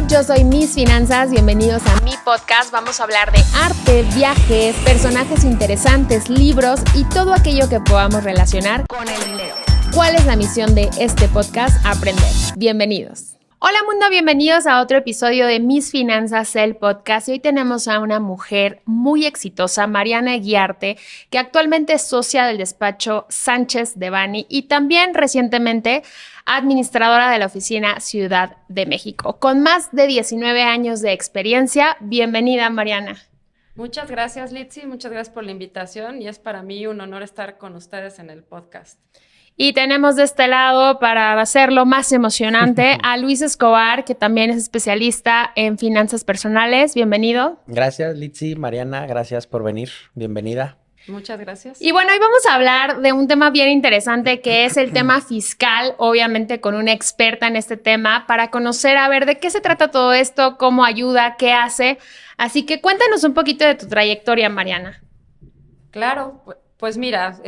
Yo soy Miss Finanzas, bienvenidos a mi podcast. Vamos a hablar de arte, viajes, personajes interesantes, libros y todo aquello que podamos relacionar con el dinero. ¿Cuál es la misión de este podcast? Aprender. Bienvenidos. Hola mundo, bienvenidos a otro episodio de Mis Finanzas, el podcast. Y hoy tenemos a una mujer muy exitosa, Mariana Eguiarte, que actualmente es socia del despacho Sánchez Devanny y también recientemente administradora de la oficina Ciudad de México. Con más de 19 años de experiencia, bienvenida Mariana. Muchas gracias, Litzy, muchas gracias por la invitación y es para mí un honor estar con ustedes en el podcast. Y tenemos de este lado, para hacerlo más emocionante, a Luis Escobar, que también es especialista en finanzas personales. Bienvenido. Gracias, Litzy, Mariana, gracias por venir. Bienvenida. Muchas gracias. Y bueno, hoy vamos a hablar de un tema bien interesante que es el tema fiscal, obviamente con una experta en este tema, para conocer, a ver, de qué se trata todo esto, cómo ayuda, qué hace. Así que cuéntanos un poquito de tu trayectoria, Mariana. Claro, pues mira,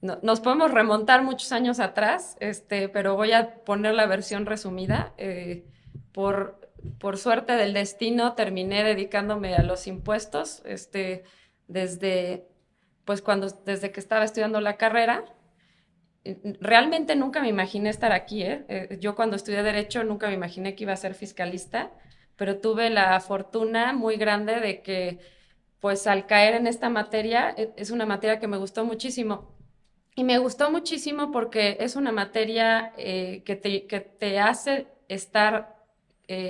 nos podemos remontar muchos años atrás, pero voy a poner la versión resumida. Por suerte del destino, terminé dedicándome a los impuestos, desde que estaba estudiando la carrera. Realmente nunca me imaginé estar aquí, Yo cuando estudié Derecho nunca me imaginé que iba a ser fiscalista, pero tuve la fortuna muy grande de que, pues al caer en esta materia, es una materia que me gustó muchísimo. Y me gustó muchísimo porque es una materia que te hace estar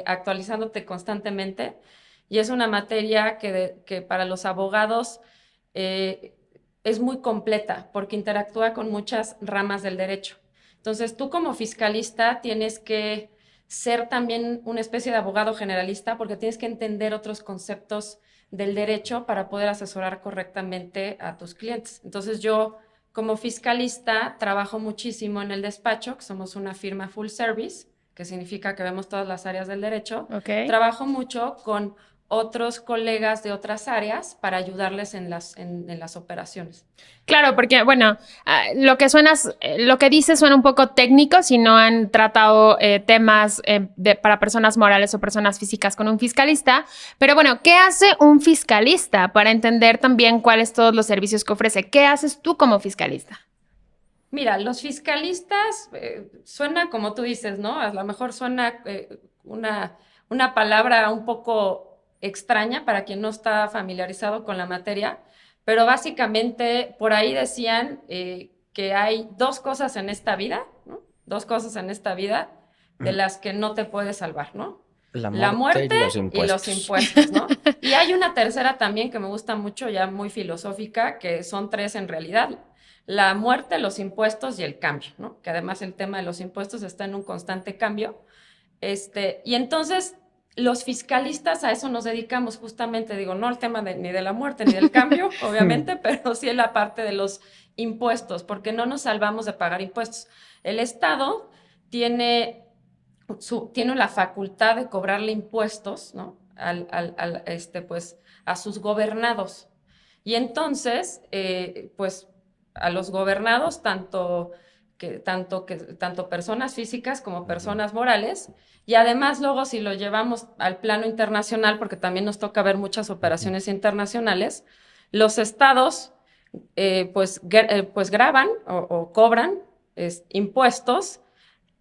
actualizándote constantemente y es una materia que para los abogados es muy completa porque interactúa con muchas ramas del derecho. Entonces, tú como fiscalista tienes que ser también una especie de abogado generalista porque tienes que entender otros conceptos del derecho para poder asesorar correctamente a tus clientes. Entonces, yo como fiscalista trabajo muchísimo en el despacho, que somos una firma full service, que significa que vemos todas las áreas del derecho. Okay. Trabajo mucho con otros colegas de otras áreas para ayudarles en las operaciones. Claro, porque, bueno, lo que dices suena un poco técnico si no han tratado temas para personas morales o personas físicas con un fiscalista. Pero bueno, ¿qué hace un fiscalista para entender también cuáles todos los servicios que ofrece? ¿Qué haces tú como fiscalista? Mira, los fiscalistas, suena como tú dices, ¿no? A lo mejor suena una palabra un poco extraña para quien no está familiarizado con la materia, pero básicamente por ahí decían que hay dos cosas en esta vida, ¿no? Dos cosas en esta vida de las que no te puedes salvar, ¿no? La muerte y los impuestos, ¿no? Y hay una tercera también que me gusta mucho, ya muy filosófica, que son tres en realidad. La muerte, los impuestos y el cambio, ¿no? Que además el tema de los impuestos está en un constante cambio. Y entonces los fiscalistas a eso nos dedicamos justamente, digo, no al tema ni de la muerte ni del cambio, obviamente, pero sí en la parte de los impuestos, porque no nos salvamos de pagar impuestos. El Estado tiene la facultad de cobrarle impuestos, ¿no? A sus gobernados. Y entonces, pues a los gobernados, tanto personas físicas como personas morales, y además luego si lo llevamos al plano internacional, porque también nos toca ver muchas operaciones internacionales, los estados pues graban o cobran impuestos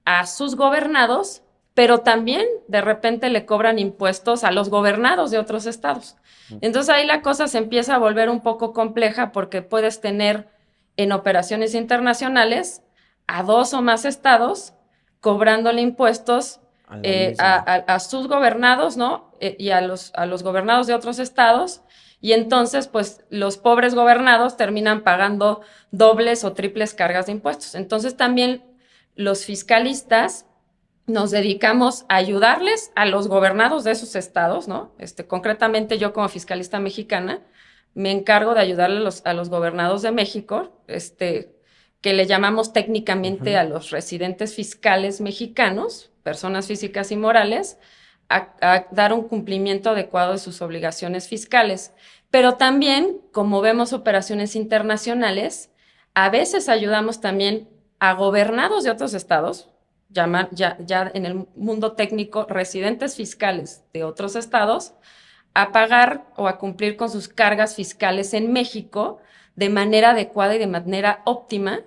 a sus gobernados, pero también de repente le cobran impuestos a los gobernados de otros estados. Entonces ahí la cosa se empieza a volver un poco compleja porque puedes tener en operaciones internacionales a dos o más estados cobrándole impuestos a sus gobernados, ¿no? Y a los gobernados de otros estados. Y entonces, pues, los pobres gobernados terminan pagando dobles o triples cargas de impuestos. Entonces, también los fiscalistas nos dedicamos a ayudarles a los gobernados de esos estados, ¿no? Concretamente, yo como fiscalista mexicana me encargo de ayudarle a los gobernados de México, que le llamamos técnicamente a los residentes fiscales mexicanos, personas físicas y morales, a dar un cumplimiento adecuado de sus obligaciones fiscales. Pero también, como vemos operaciones internacionales, a veces ayudamos también a gobernados de otros estados, llaman ya en el mundo técnico residentes fiscales de otros estados a pagar o a cumplir con sus cargas fiscales en México de manera adecuada y de manera óptima,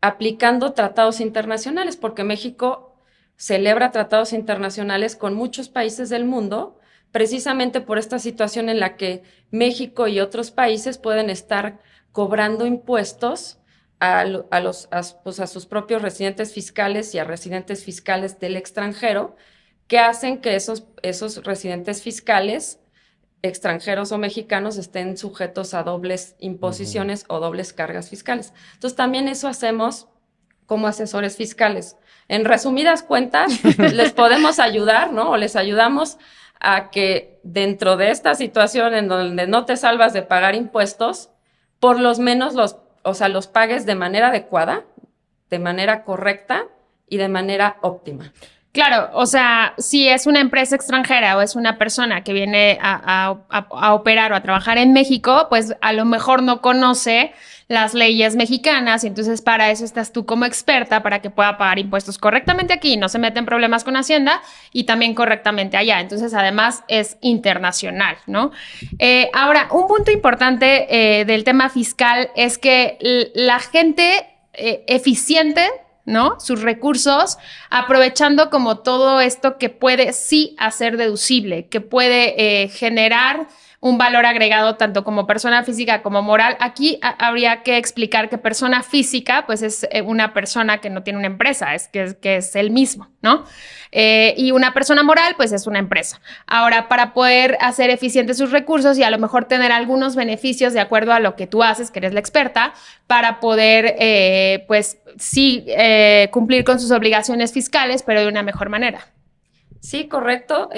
aplicando tratados internacionales, porque México celebra tratados internacionales con muchos países del mundo, precisamente por esta situación en la que México y otros países pueden estar cobrando impuestos a sus propios residentes fiscales y a residentes fiscales del extranjero, que hacen que esos residentes fiscales extranjeros o mexicanos estén sujetos a dobles imposiciones o dobles cargas fiscales. Entonces, también eso hacemos como asesores fiscales. En resumidas cuentas, les podemos ayudar, ¿no? O les ayudamos a que dentro de esta situación en donde no te salvas de pagar impuestos, por lo menos los pagues de manera adecuada, de manera correcta y de manera óptima. Claro, o sea, si es una empresa extranjera o es una persona que viene a operar o a trabajar en México, pues a lo mejor no conoce las leyes mexicanas y entonces para eso estás tú como experta para que pueda pagar impuestos correctamente aquí, no se mete en problemas con Hacienda y también correctamente allá. Entonces, además, es internacional, ¿no? Ahora, un punto importante del tema fiscal es que la gente eficiente, ¿no? Sus recursos, aprovechando como todo esto que puede sí hacer deducible, que puede generar un valor agregado tanto como persona física como moral. Aquí habría que explicar que persona física, pues es una persona que no tiene una empresa, que es el mismo, ¿no? Y una persona moral, pues es una empresa. Ahora, para poder hacer eficientes sus recursos y a lo mejor tener algunos beneficios de acuerdo a lo que tú haces, que eres la experta, para poder, pues sí, cumplir con sus obligaciones fiscales, pero de una mejor manera. Sí, correcto.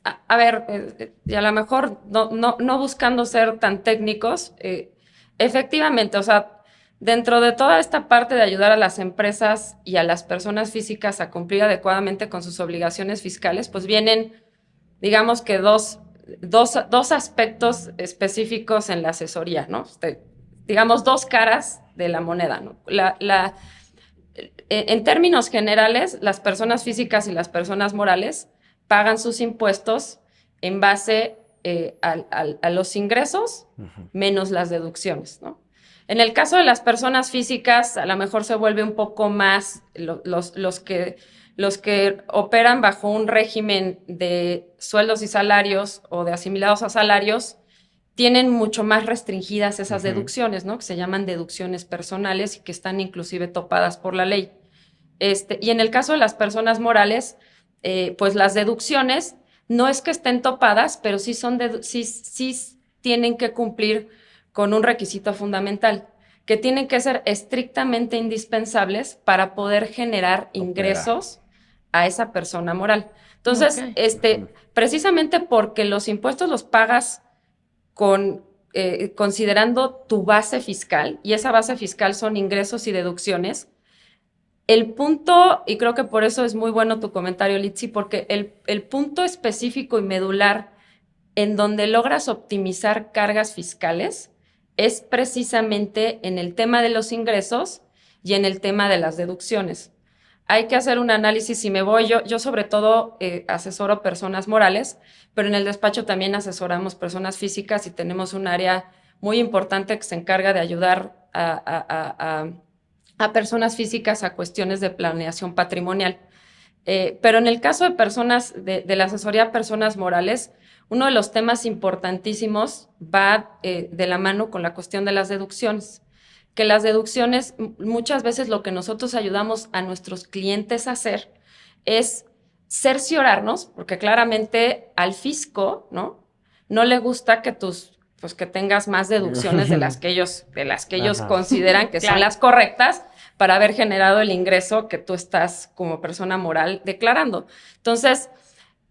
A ver, y a lo mejor no buscando ser tan técnicos, efectivamente, o sea, dentro de toda esta parte de ayudar a las empresas y a las personas físicas a cumplir adecuadamente con sus obligaciones fiscales, pues vienen, digamos que dos aspectos específicos en la asesoría, ¿no? Digamos, dos caras de la moneda, ¿no? En términos generales, las personas físicas y las personas morales pagan sus impuestos en base a los ingresos menos las deducciones, ¿no? En el caso de las personas físicas, a lo mejor se vuelve un poco más los que operan bajo un régimen de sueldos y salarios o de asimilados a salarios, tienen mucho más restringidas esas deducciones, ¿no? Que se llaman deducciones personales y que están inclusive topadas por la ley. Y en el caso de las personas morales, pues las deducciones no es que estén topadas, pero sí tienen que cumplir con un requisito fundamental, que tienen que ser estrictamente indispensables para poder generar ingresos a esa persona moral. Entonces, precisamente porque los impuestos los pagas considerando tu base fiscal, y esa base fiscal son ingresos y deducciones. El punto, y creo que por eso es muy bueno tu comentario, Litsi, porque el punto específico y medular en donde logras optimizar cargas fiscales es precisamente en el tema de los ingresos y en el tema de las deducciones. Hay que hacer un análisis, si me voy, yo sobre todo asesoro personas morales, pero en el despacho también asesoramos personas físicas y tenemos un área muy importante que se encarga de ayudar a personas físicas a cuestiones de planeación patrimonial. Pero en el caso de personas, de la asesoría a personas morales, uno de los temas importantísimos va de la mano con la cuestión de las deducciones. Que las deducciones, muchas veces lo que nosotros ayudamos a nuestros clientes a hacer es cerciorarnos, porque claramente al fisco, ¿no? No le gusta que que tengas más deducciones de las que ellos consideran que son las correctas para haber generado el ingreso que tú estás como persona moral declarando. Entonces,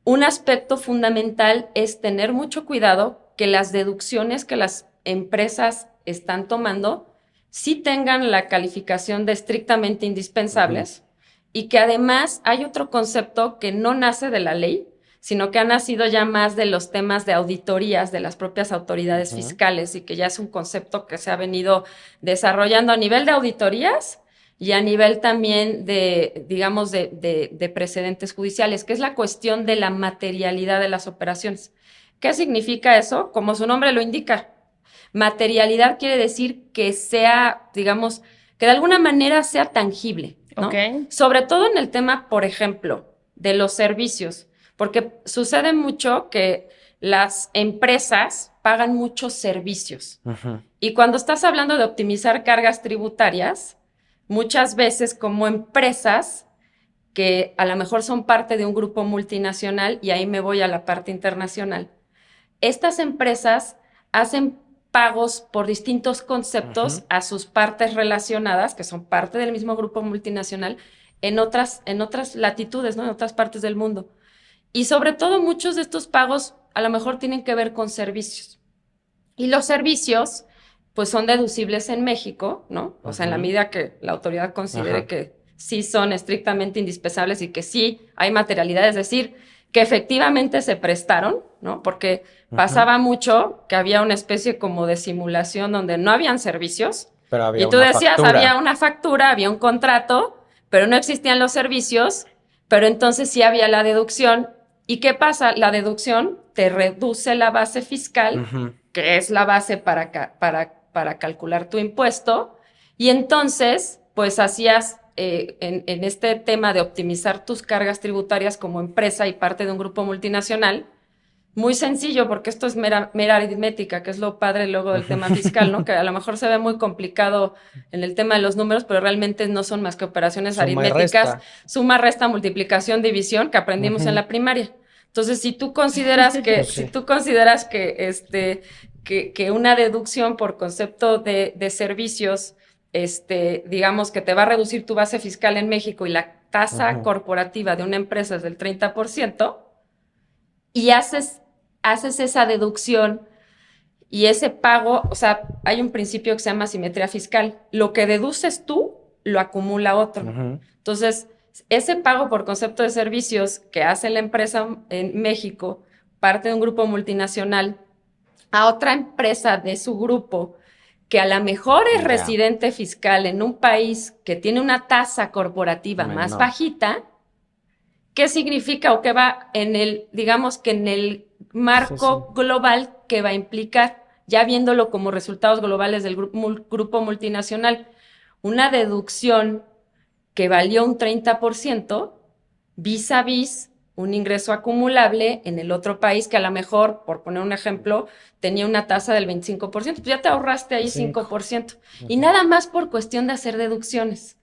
un aspecto fundamental es tener mucho cuidado que las deducciones que las empresas están tomando sí tengan la calificación de estrictamente indispensables y que además hay otro concepto que no nace de la ley, sino que ha nacido ya más de los temas de auditorías de las propias autoridades fiscales y que ya es un concepto que se ha venido desarrollando a nivel de auditorías y a nivel también de, digamos, de precedentes judiciales, que es la cuestión de la materialidad de las operaciones. ¿Qué significa eso? Como su nombre lo indica, materialidad quiere decir que sea, digamos, que de alguna manera sea tangible, ¿no? Okay. Sobre todo en el tema, por ejemplo, de los servicios, porque sucede mucho que las empresas pagan muchos servicios. Y cuando estás hablando de optimizar cargas tributarias, muchas veces como empresas que a lo mejor son parte de un grupo multinacional, y ahí me voy a la parte internacional, estas empresas hacen pagos por distintos conceptos a sus partes relacionadas, que son parte del mismo grupo multinacional, en otras latitudes, ¿no? En otras partes del mundo. Y sobre todo muchos de estos pagos a lo mejor tienen que ver con servicios. Y los servicios, pues son deducibles en México, ¿no? O sea, en la medida que la autoridad considere que sí son estrictamente indispensables y que sí hay materialidad, es decir, que efectivamente se prestaron, ¿no? Porque pasaba mucho que había una especie como de simulación donde no habían servicios. Pero había y tú una decías, factura. había una factura, había un contrato, pero no existían los servicios, pero entonces sí había la deducción. ¿Y qué pasa? La deducción te reduce la base fiscal, que es la base para calcular tu impuesto, y entonces, pues hacías en este tema de optimizar tus cargas tributarias como empresa y parte de un grupo multinacional, muy sencillo, porque esto es mera aritmética, que es lo padre luego del tema fiscal, ¿no? Que a lo mejor se ve muy complicado en el tema de los números, pero realmente no son más que operaciones aritméticas, suma, resta, multiplicación, división, que aprendimos en la primaria. Entonces, si tú consideras que, que una deducción por concepto de servicios, digamos que te va a reducir tu base fiscal en México y la tasa corporativa de una empresa es del 30%, y haces esa deducción y ese pago, o sea, hay un principio que se llama simetría fiscal. Lo que deduces tú, lo acumula otro. Entonces, ese pago por concepto de servicios que hace la empresa en México, parte de un grupo multinacional, a otra empresa de su grupo, que a lo mejor es residente fiscal en un país que tiene una tasa corporativa más bajita, ¿qué significa o qué va en el, digamos que en el marco global que va a implicar, ya viéndolo como resultados globales del grupo multinacional? Una deducción que valió un 30% vis a vis un ingreso acumulable en el otro país que a lo mejor, por poner un ejemplo, tenía una tasa del 25%, pues ya te ahorraste ahí 5%. Y nada más por cuestión de hacer deducciones.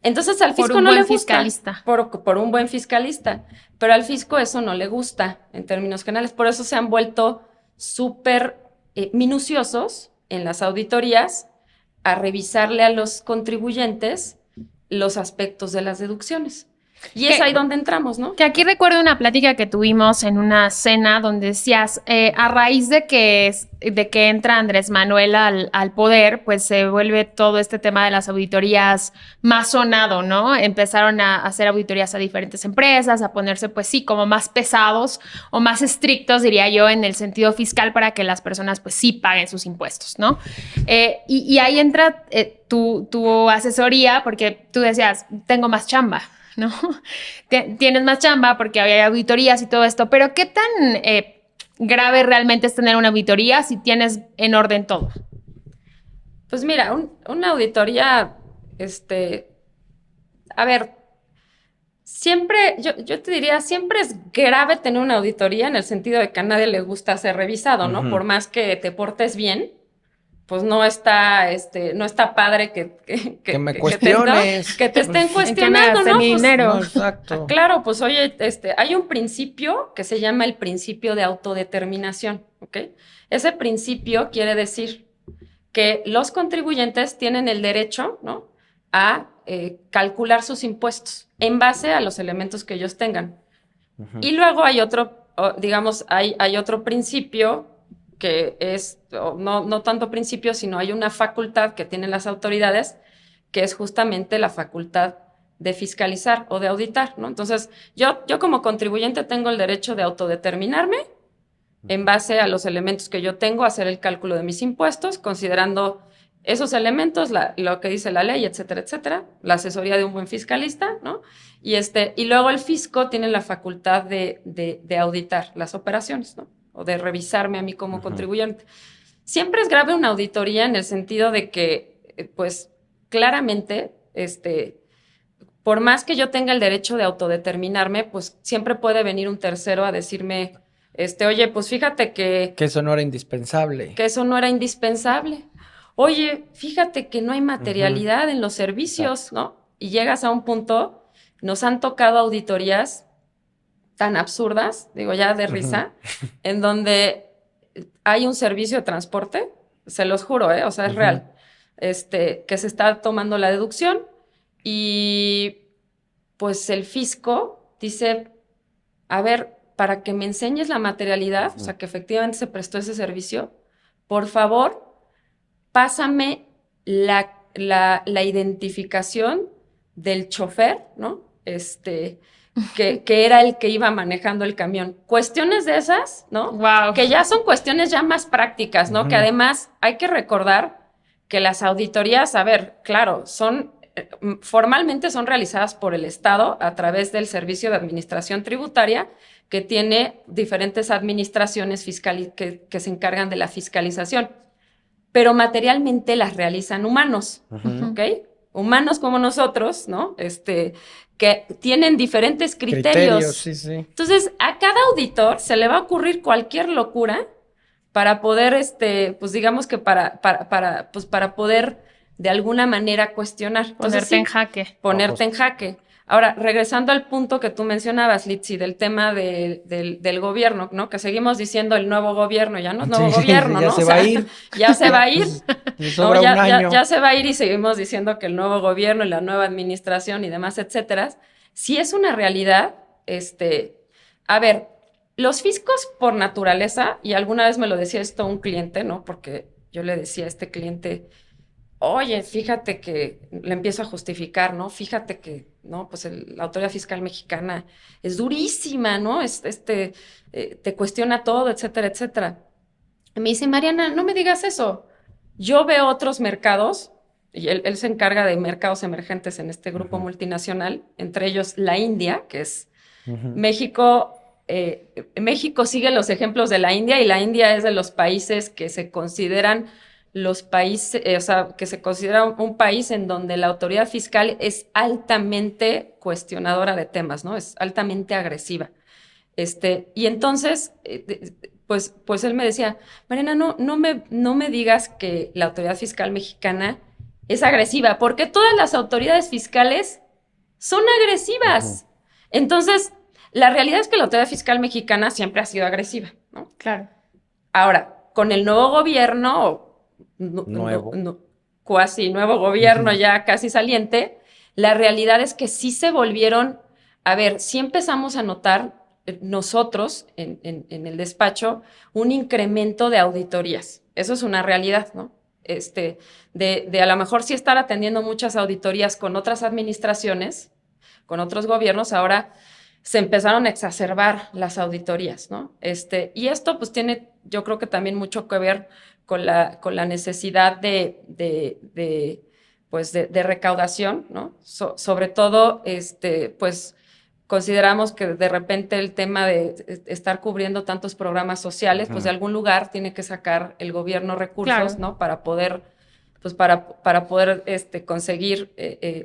Entonces al fisco no le gusta, por un buen fiscalista, pero al fisco eso no le gusta en términos generales. Por eso se han vuelto súper minuciosos en las auditorías a revisarle a los contribuyentes los aspectos de las deducciones. Y es ahí donde entramos, ¿no? Que aquí recuerdo una plática que tuvimos en una cena donde decías, a raíz de que entra Andrés Manuel al poder, pues se vuelve todo este tema de las auditorías más sonado, ¿no? Empezaron a hacer auditorías a diferentes empresas, a ponerse, pues sí, como más pesados o más estrictos, diría yo, en el sentido fiscal para que las personas, pues sí, paguen sus impuestos, ¿no? Y ahí entra tu asesoría, porque tú decías, tengo más chamba, ¿no? Tienes más chamba porque hay auditorías y todo esto, pero ¿qué tan grave realmente es tener una auditoría si tienes en orden todo? Pues mira, una auditoría, a ver, siempre, yo te diría, siempre es grave tener una auditoría en el sentido de que a nadie le gusta ser revisado, ¿no? Por más que te portes bien, pues no está padre que me cuestiones. que te estén cuestionando, ¿no? Mi dinero. No, exacto. Claro, pues oye, hay un principio que se llama el principio de autodeterminación, ¿ok? Ese principio quiere decir que los contribuyentes tienen el derecho, ¿no?, a calcular sus impuestos en base a los elementos que ellos tengan. Y luego hay otro, digamos, hay otro principio que es, no tanto principio, sino hay una facultad que tienen las autoridades, que es justamente la facultad de fiscalizar o de auditar, ¿no? Entonces, yo como contribuyente tengo el derecho de autodeterminarme en base a los elementos que yo tengo, hacer el cálculo de mis impuestos, considerando Esos elementos, lo que dice la ley, etcétera, etcétera, la asesoría de un buen fiscalista, ¿no? Y luego el fisco tiene la facultad de auditar las operaciones, ¿no? O de revisarme a mí como contribuyente. Siempre es grave una auditoría en el sentido de que, pues, claramente, por más que yo tenga el derecho de autodeterminarme, pues siempre puede venir un tercero a decirme, oye, pues fíjate que eso no era indispensable. Que eso no era indispensable. Oye, fíjate que no hay materialidad en los servicios, ¿no? Y llegas a un punto, nos han tocado auditorías tan absurdas, digo ya de risa, en donde hay un servicio de transporte, se los juro, o sea, es real, que se está tomando la deducción y pues el fisco dice, a ver, para que me enseñes la materialidad, o sea, que efectivamente se prestó ese servicio, por favor, pásame la identificación del chofer, ¿no? Que era el que iba manejando el camión. Cuestiones de esas, ¿no? Wow. Que ya son cuestiones ya más prácticas, ¿no? Que además hay que recordar que las auditorías, a ver, claro, formalmente son realizadas por el Estado a través del Servicio de Administración Tributaria, que tiene diferentes administraciones que se encargan de la fiscalización, pero materialmente las realizan humanos, ¿ok? Humanos como nosotros, ¿no? Que tienen diferentes criterios. Sí, sí. Entonces, a cada auditor se le va a ocurrir cualquier locura para poder, pues digamos que para poder de alguna manera cuestionar. Entonces, ponerte en jaque. Ponerte en jaque. Ahora, regresando al punto que tú mencionabas, Litsi, del tema del gobierno, ¿no? Que seguimos diciendo el nuevo gobierno, ya no es nuevo gobierno, ya ¿no? Se va a ir. Ya se va a ir. No, ya se va a ir y seguimos diciendo que el nuevo gobierno y la nueva administración y demás, etcétera. Sí es una realidad, a ver, los fiscos por naturaleza, y alguna vez me lo decía esto un cliente, ¿no? Porque yo le decía a este cliente, oye, fíjate que le empiezo a justificar, ¿no? Fíjate que, ¿no? Pues la autoridad fiscal mexicana es durísima, ¿no? Te cuestiona todo, etcétera, etcétera. Y me dice, Mariana, no me digas eso. Yo veo otros mercados, y él se encarga de mercados emergentes en este grupo multinacional, entre ellos la India, que es México. México sigue los ejemplos de la India, y la India es de los países que se consideran que se considera un país en donde la autoridad fiscal es altamente cuestionadora de temas, ¿no? Es altamente agresiva. Y entonces, pues él me decía, Mariana, no me digas que la autoridad fiscal mexicana es agresiva, porque todas las autoridades fiscales son agresivas. Entonces, la realidad es que la autoridad fiscal mexicana siempre ha sido agresiva, ¿no? Claro. Ahora, con el nuevo gobierno, cuasi nuevo gobierno ya casi saliente, la realidad es que sí se volvieron, a ver, sí empezamos a notar nosotros en el despacho un incremento de auditorías. Eso es una realidad, ¿no? De a lo mejor sí estar atendiendo muchas auditorías con otras administraciones, con otros gobiernos, ahora se empezaron a exacerbar las auditorías, ¿no? Y esto pues tiene, yo creo que también mucho que ver con la necesidad de recaudación, ¿no? Sobre todo, pues consideramos que de repente el tema de estar cubriendo tantos programas sociales, pues de algún lugar tiene que sacar el gobierno recursos, claro, ¿no? Para poder, pues para poder conseguir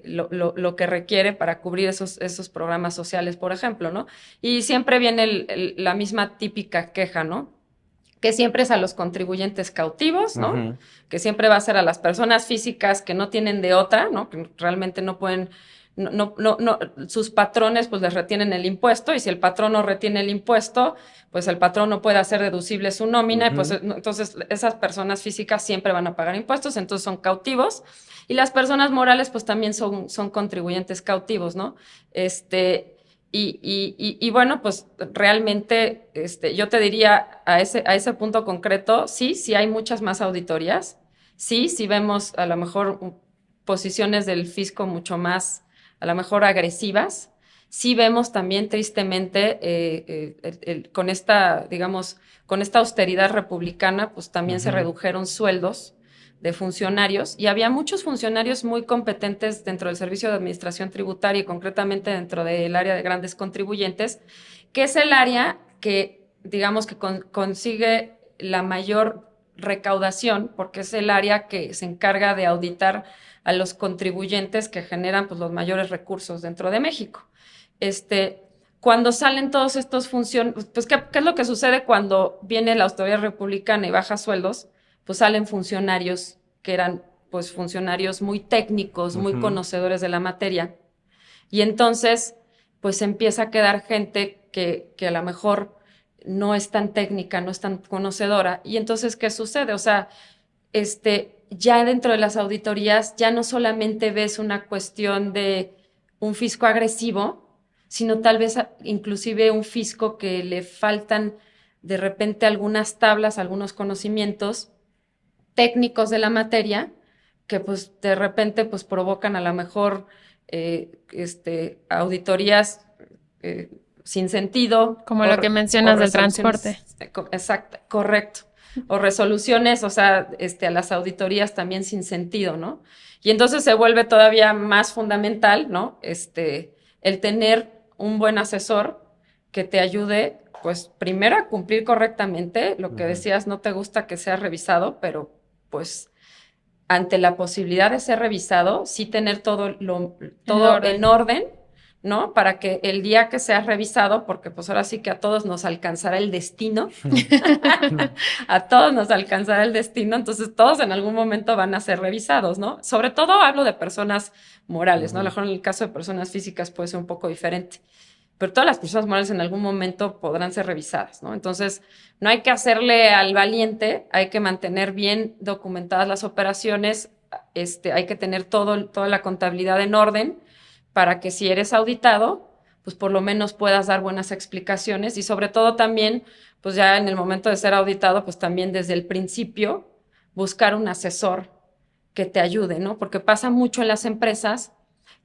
lo que requiere para cubrir esos programas sociales, por ejemplo, ¿no? Y siempre viene la misma típica queja, ¿no? Que siempre es a los contribuyentes cautivos, ¿no? Que siempre va a ser a las personas físicas que no tienen de otra, ¿no? Que realmente no pueden, sus patrones pues les retienen el impuesto, y si el patrón no retiene el impuesto, pues el patrón no puede hacer deducible su nómina, y pues entonces esas personas físicas siempre van a pagar impuestos, entonces son cautivos, y las personas morales pues también son contribuyentes cautivos, ¿no? Y bueno, pues realmente yo te diría a ese punto concreto, sí hay muchas más auditorías, sí vemos a lo mejor posiciones del fisco mucho más, a lo mejor agresivas, sí vemos también tristemente con esta, digamos, con esta austeridad republicana, pues también se redujeron sueldos funcionarios, y había muchos funcionarios muy competentes dentro del Servicio de Administración Tributaria y concretamente dentro del área de grandes contribuyentes, que es el área que, digamos, que consigue la mayor recaudación, porque es el área que se encarga de auditar a los contribuyentes que generan pues, los mayores recursos dentro de México. Cuando salen todos estos funcionarios, pues ¿qué es lo que sucede cuando viene la autoridad republicana y baja sueldos? Pues salen funcionarios que eran pues funcionarios muy técnicos, muy conocedores de la materia. Y entonces pues empieza a quedar gente que a lo mejor no es tan técnica, no es tan conocedora. Y entonces, ¿qué sucede? O sea, ya dentro de las auditorías ya no solamente ves una cuestión de un fisco agresivo, sino tal vez inclusive un fisco que le faltan de repente algunas tablas, algunos conocimientos técnicos de la materia que pues de repente pues provocan a lo mejor auditorías sin sentido. Como lo que mencionas del transporte. Exacto, correcto. O resoluciones, o sea, a las auditorías también sin sentido, ¿no? Y entonces se vuelve todavía más fundamental, ¿no? El tener un buen asesor que te ayude, pues, primero a cumplir correctamente lo que decías, no te gusta que sea revisado, pero, pues, ante la posibilidad de ser revisado, sí tener todo en orden, ¿no? Para que el día que seas revisado, porque pues ahora sí que a todos nos alcanzará el destino, a todos nos alcanzará el destino, entonces todos en algún momento van a ser revisados, ¿no? Sobre todo hablo de personas morales, ¿no? A lo mejor en el caso de personas físicas puede ser un poco diferente, pero todas las personas morales en algún momento podrán ser revisadas, ¿no? Entonces, no hay que hacerle al valiente, hay que mantener bien documentadas las operaciones, hay que tener toda la contabilidad en orden, para que si eres auditado, pues por lo menos puedas dar buenas explicaciones y sobre todo también, pues ya en el momento de ser auditado, pues también desde el principio buscar un asesor que te ayude, ¿no? Porque pasa mucho en las empresas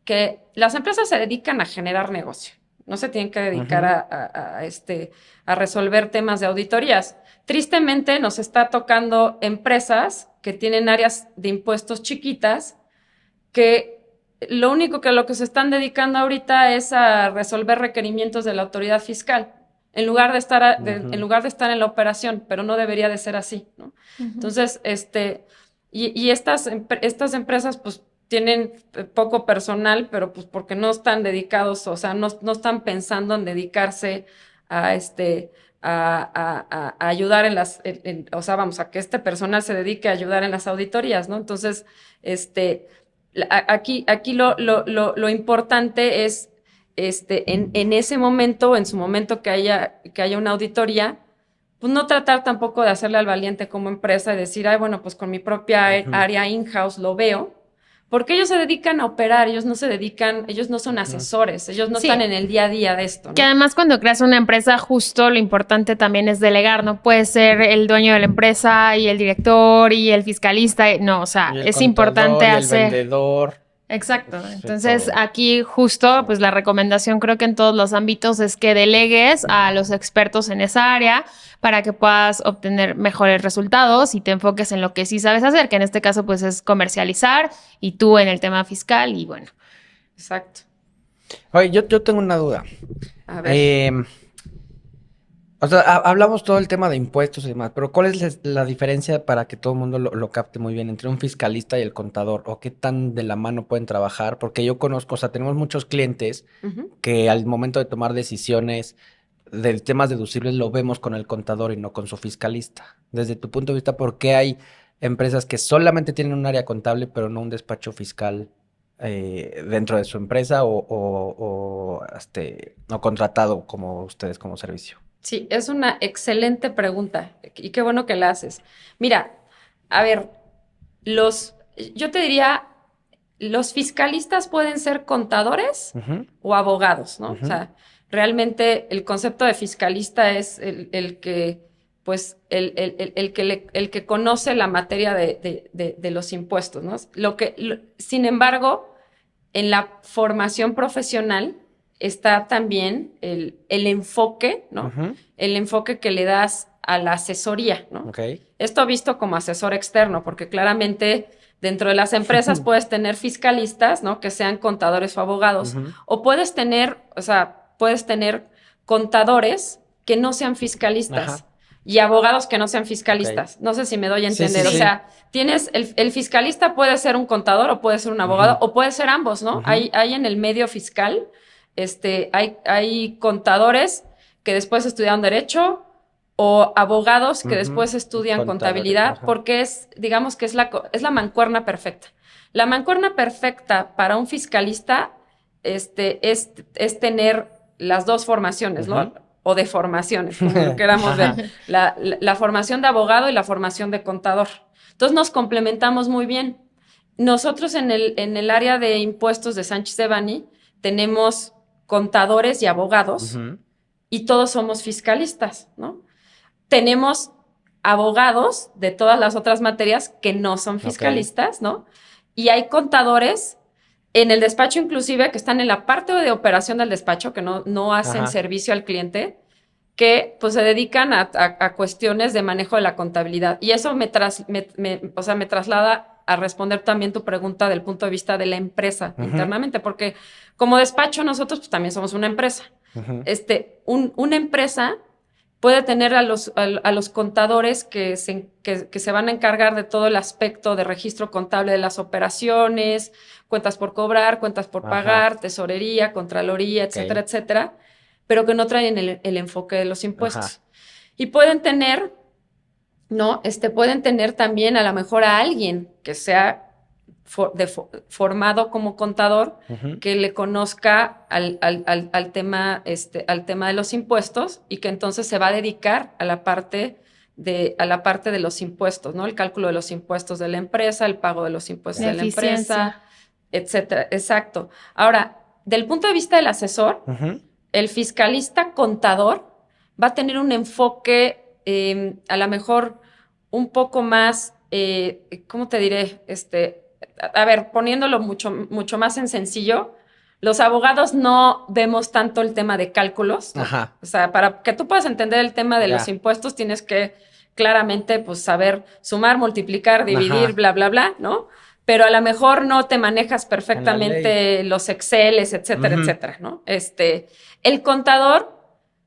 que las empresas se dedican a generar negocio, no se tienen que dedicar a resolver temas de auditorías. Tristemente nos está tocando empresas que tienen áreas de impuestos chiquitas que lo único que se están dedicando ahorita es a resolver requerimientos de la autoridad fiscal, en lugar de estar en la operación, pero no debería de ser así, ¿no? Entonces, y estas empresas, pues, tienen poco personal, pero pues porque no están dedicados, o sea, no están pensando en dedicarse a ayudar o sea, vamos, a que este personal se dedique a ayudar en las auditorías, ¿no? Entonces, aquí lo importante es en ese momento, en su momento que haya una auditoría, pues no tratar tampoco de hacerle al valiente como empresa y decir, ay, bueno, pues con mi propia área in-house lo veo, porque ellos se dedican a operar, ellos no son asesores, ellos no están en el día a día de esto, ¿no? Que además cuando creas una empresa, justo lo importante también es delegar, no puede ser el dueño de la empresa y el director y el fiscalista, no, o sea, es importante hacer... el vendedor. Exacto, entonces aquí justo pues la recomendación creo que en todos los ámbitos es que delegues a los expertos en esa área para que puedas obtener mejores resultados y te enfoques en lo que sí sabes hacer, que en este caso pues es comercializar y tú en el tema fiscal y bueno. Exacto. Oye, yo tengo una duda. A ver. O sea, hablamos todo el tema de impuestos y demás, pero ¿cuál es la diferencia para que todo el mundo lo capte muy bien entre un fiscalista y el contador? ¿O qué tan de la mano pueden trabajar? Porque yo conozco, o sea, tenemos muchos clientes que al momento de tomar decisiones de temas deducibles lo vemos con el contador y no con su fiscalista. Desde tu punto de vista, ¿por qué hay empresas que solamente tienen un área contable pero no un despacho fiscal dentro de su empresa o contratado como ustedes como servicio? Sí, es una excelente pregunta y qué bueno que la haces. Mira, a ver, yo te diría, los fiscalistas pueden ser contadores o abogados, ¿no? O sea, realmente el concepto de fiscalista es el que, pues, el que conoce la materia de los impuestos, ¿no? Sin embargo, en la formación profesional está también el enfoque, ¿no? El enfoque que le das a la asesoría, ¿no? Ok. Esto visto como asesor externo, porque claramente dentro de las empresas puedes tener fiscalistas, ¿no? Que sean contadores o abogados, o puedes tener contadores que no sean fiscalistas. Ajá. Y abogados que no sean fiscalistas. Ok. No sé si me doy a Sí, entender. sí, sí. O sea, tienes el fiscalista puede ser un contador o puede ser un abogado o puede ser ambos, ¿no? Hay en el medio fiscal, hay contadores que después estudiaron derecho o abogados que después estudian contabilidad, Ajá. porque digamos que es la mancuerna perfecta. La mancuerna perfecta para un fiscalista es tener las dos formaciones, ¿no? O de formaciones, como lo queramos ver. La formación de abogado y la formación de contador. Entonces nos complementamos muy bien. Nosotros en el área de impuestos de Sánchez Devanny tenemos contadores y abogados y todos somos fiscalistas, ¿no? Tenemos abogados de todas las otras materias que no son fiscalistas, ¿no? Y hay contadores en el despacho inclusive que están en la parte de operación del despacho, que no hacen servicio al cliente, que pues se dedican a cuestiones de manejo de la contabilidad. Y eso me traslada a responder también tu pregunta del punto de vista de la empresa internamente, porque como despacho nosotros pues, también somos una empresa. Una empresa puede tener a los contadores que se van a encargar de todo el aspecto de registro contable de las operaciones, cuentas por cobrar, cuentas por pagar, tesorería, contraloría, etcétera, etcétera, pero que no traen el enfoque de los impuestos. Y pueden tener, ¿no? Pueden tener también a lo mejor a alguien que sea formado como contador, que le conozca al tema de los impuestos y que entonces se va a dedicar a la parte de los impuestos, ¿no? El cálculo de los impuestos de la empresa, el pago de los impuestos de la empresa, etcétera. Exacto. Ahora, del punto de vista del asesor, el fiscalista contador va a tener un enfoque a lo mejor un poco más, ¿cómo te diré? A ver, poniéndolo mucho más en sencillo, los abogados no vemos tanto el tema de cálculos, ¿no? O sea, para que tú puedas entender el tema de los impuestos, tienes que claramente, pues, saber sumar, multiplicar, dividir, bla, bla, bla, ¿no? Pero a lo mejor no te manejas perfectamente los Exceles, etcétera, etcétera, ¿no? El contador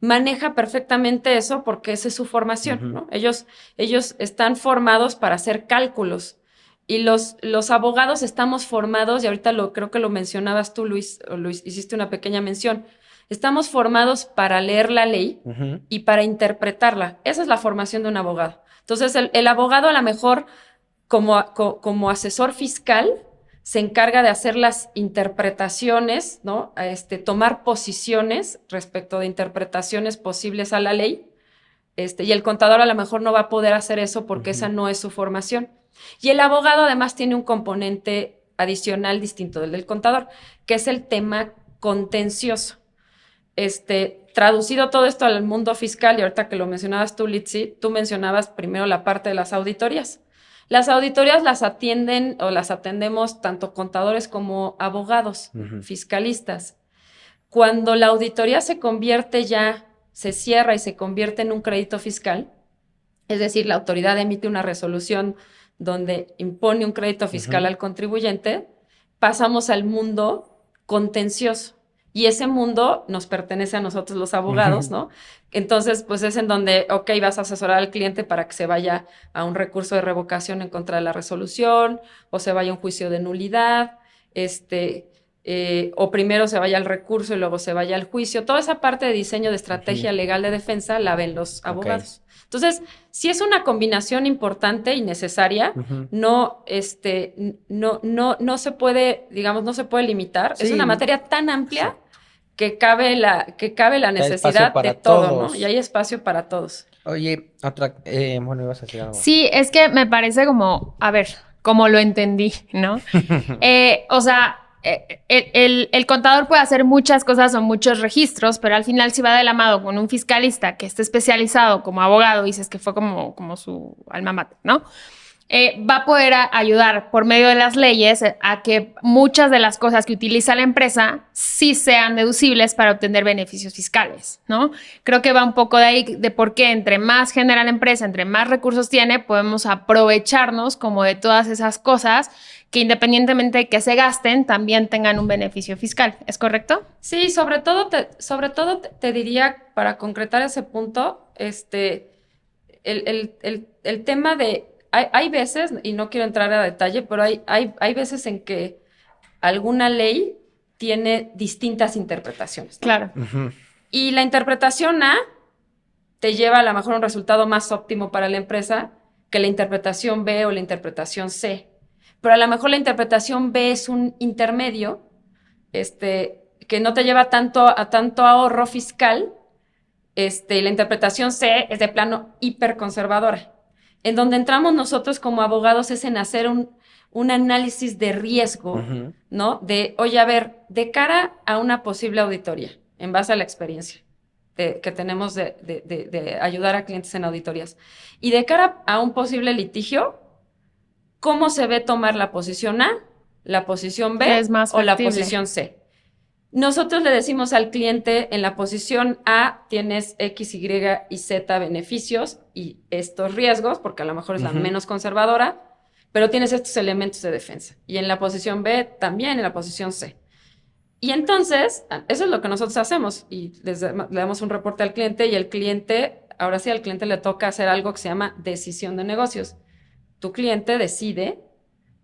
maneja perfectamente eso porque esa es su formación, ¿no? Ellos están formados para hacer cálculos. Y los abogados estamos formados, y ahorita creo que lo mencionabas tú, Luis, hiciste una pequeña mención, estamos formados para leer la ley y para interpretarla. Esa es la formación de un abogado. Entonces, el abogado a lo mejor, como asesor fiscal, se encarga de hacer las interpretaciones, ¿no? Tomar posiciones respecto de interpretaciones posibles a la ley. Y el contador a lo mejor no va a poder hacer eso porque esa no es su formación. Y el abogado además tiene un componente adicional distinto del contador, que es el tema contencioso. Traducido todo esto al mundo fiscal, y ahorita que lo mencionabas tú, Litsi, tú mencionabas primero la parte de las auditorías. Las auditorías las atienden o las atendemos tanto contadores como abogados, fiscalistas. Cuando la auditoría se cierra y se convierte en un crédito fiscal, es decir, la autoridad emite una resolución donde impone un crédito fiscal al contribuyente, pasamos al mundo contencioso. Y ese mundo nos pertenece a nosotros los abogados, ¿no? Entonces, pues es en donde, vas a asesorar al cliente para que se vaya a un recurso de revocación en contra de la resolución, o se vaya a un juicio de nulidad, o primero se vaya al recurso y luego se vaya al juicio. Toda esa parte de diseño de estrategia legal de defensa la ven los abogados. Entonces, sí es una combinación importante y necesaria, no se puede, digamos, no se puede limitar. Sí. Es una materia tan amplia que cabe la necesidad de todo, ¿no? Y hay espacio para todos. Oye, bueno, ibas a decir algo. Sí, es que me parece como, a ver, como lo entendí, ¿no? O sea, el contador puede hacer muchas cosas o muchos registros, pero al final si va de la mano con un fiscalista que esté especializado como abogado, dices que fue como su alma mater, ¿no? va a poder ayudar por medio de las leyes a que muchas de las cosas que utiliza la empresa sí sean deducibles para obtener beneficios fiscales, ¿no? Creo que va un poco de ahí, de por qué entre más genera la empresa, entre más recursos tiene, podemos aprovecharnos como de todas esas cosas que independientemente de que se gasten, también tengan un beneficio fiscal. ¿Es correcto? Sí, sobre todo te diría, para concretar ese punto, el tema de... Hay veces, y no quiero entrar a detalle, pero hay veces en que alguna ley tiene distintas interpretaciones, ¿no? Claro. Ujú. Y la interpretación A te lleva a lo mejor a un resultado más óptimo para la empresa que la interpretación B o la interpretación C. Pero a lo mejor la interpretación B es un intermedio, que no te lleva a tanto ahorro fiscal, y la interpretación C es de plano hiperconservadora. En donde entramos nosotros como abogados es en hacer un análisis de riesgo, Ujú. ¿no? Oye, a ver, de cara a una posible auditoría, en base a la experiencia que tenemos de ayudar a clientes en auditorías, y de cara a un posible litigio, ¿cómo se ve tomar la posición A, la posición B Es más o la factible. posición C? Nosotros le decimos al cliente, en la posición A tienes X, Y y Z beneficios y estos riesgos, porque a lo mejor es la Ujú. menos conservadora, pero tienes estos elementos de defensa. Y en la posición B también, en la posición C. Y entonces, eso es lo que nosotros hacemos. Y le damos un reporte al cliente y el cliente, ahora sí, al cliente le toca hacer algo que se llama decisión de negocios. Tu cliente decide,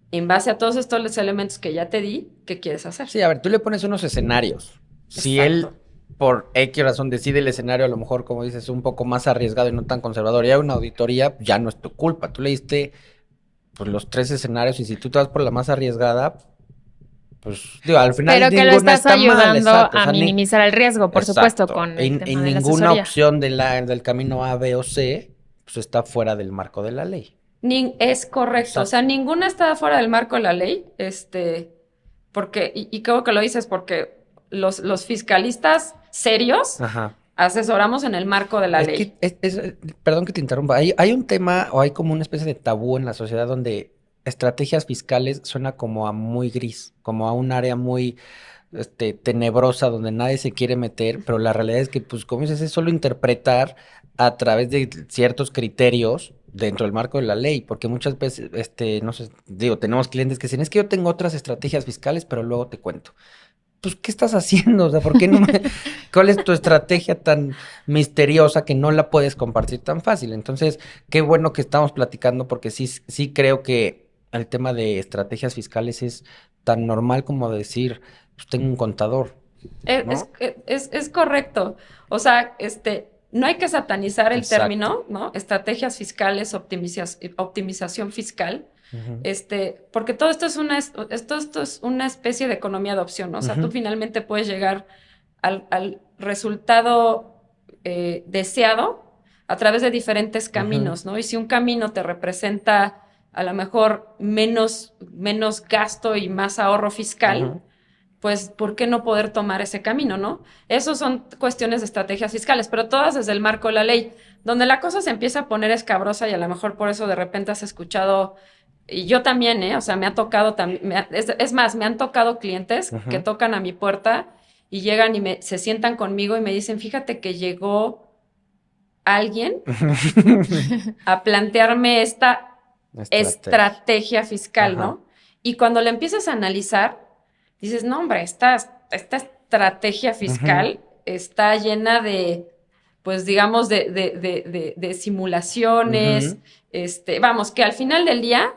en base a todos estos elementos que ya te di, qué quieres hacer. Sí, a ver, tú le pones unos escenarios. Si él, Exacto. por X razón, decide el escenario, a lo mejor, como dices, un poco más arriesgado y no tan conservador, y hay una auditoría, ya no es tu culpa. Tú le diste, pues, los 3 escenarios, y si tú te vas por la más arriesgada, pues, digo, al final Pero que lo ninguna estás está mal, ayudando exacto. O a sea, minimizar el riesgo, por supuesto, exacto. con Y el tema de la ninguna asesoría. opción del camino A, B o C, pues, está fuera del marco de la ley. Es correcto, Exacto. o sea, ninguna está fuera del marco de la ley, porque, y creo que lo dices porque los fiscalistas serios Ajá. asesoramos en el marco de la Es ley. que, perdón que te interrumpa, hay un tema o hay como una especie de tabú en la sociedad donde estrategias fiscales suena como a muy gris, como a un área muy tenebrosa donde nadie se quiere meter, pero la realidad es que, pues, como dices, es solo interpretar a través de ciertos criterios dentro del marco de la ley, porque muchas veces, no sé, digo, tenemos clientes que dicen, es que yo tengo otras estrategias fiscales, pero luego te cuento. Pues, ¿qué estás haciendo? O sea, ¿por qué no me... ¿Cuál es tu estrategia tan misteriosa que no la puedes compartir tan fácil? Entonces, qué bueno que estamos platicando porque sí creo que el tema de estrategias fiscales es tan normal como decir, pues tengo un contador, ¿no? Es correcto. O sea, no hay que satanizar el Exacto. término, ¿no? Estrategias fiscales, optimización fiscal. Ujú. Porque todo esto es una especie de economía de opción, ¿no? O sea, Ujú. tú finalmente puedes llegar al resultado deseado a través de diferentes caminos, ¿no? Y si un camino te representa a lo mejor menos gasto y más ahorro fiscal, Ujú. pues, ¿por qué no poder tomar ese camino, no? Esos son cuestiones de estrategias fiscales, pero todas desde el marco de la ley, donde la cosa se empieza a poner escabrosa y a lo mejor por eso de repente has escuchado, y yo también, o sea, me ha tocado también, es más, me han tocado clientes Ujú. que tocan a mi puerta y llegan y se sientan conmigo y me dicen, fíjate que llegó alguien a plantearme esta estrategia fiscal, Ajá. ¿no? Y cuando le empiezas a analizar, dices, no, hombre, esta estrategia fiscal está llena de, pues, digamos, de simulaciones, Ujú. vamos, que al final del día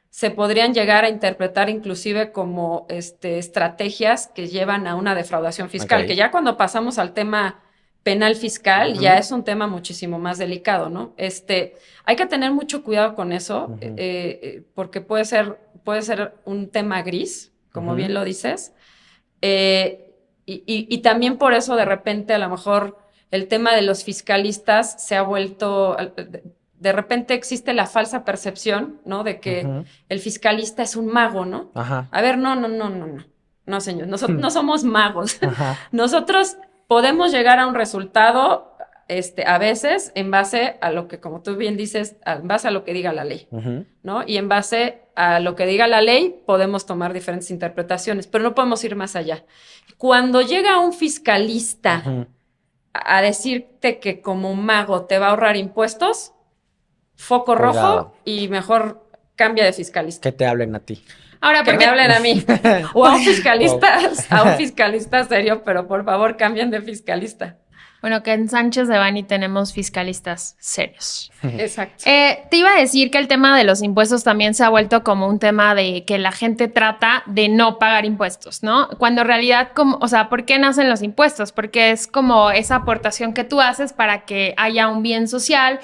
se podrían llegar a interpretar inclusive como estrategias que llevan a una defraudación fiscal, Ok. que ya cuando pasamos al tema penal fiscal, Ujú. ya es un tema muchísimo más delicado, ¿no? Hay que tener mucho cuidado con eso, Ujú. porque puede ser un tema gris, como Ujú. bien lo dices, y también por eso de repente a lo mejor el tema de los fiscalistas se ha vuelto, de repente existe la falsa percepción, ¿no? De que Ujú. el fiscalista es un mago, ¿no? Ajá. A ver, no, no, señor, nosotros no somos magos. Ajá. Nosotros podemos llegar a un resultado a veces en base a lo que, como tú bien dices, en base a lo que diga la ley, ¿no? Y en base a lo que diga la ley podemos tomar diferentes interpretaciones, pero no podemos ir más allá. Cuando llega un fiscalista a decirte que como mago te va a ahorrar impuestos, foco rojo y mejor cambia de fiscalista. Que te hablen a ti. Ahora, Que me hablen a mí. O a un fiscalista serio, pero por favor cambien de fiscalista. Bueno, que en Sánchez de Bani tenemos fiscalistas serios. Exacto. Te iba a decir que el tema de los impuestos también se ha vuelto como un tema de que la gente trata de no pagar impuestos, ¿no? Cuando en realidad, o sea, ¿por qué nacen los impuestos? Porque es como esa aportación que tú haces para que haya un bien social,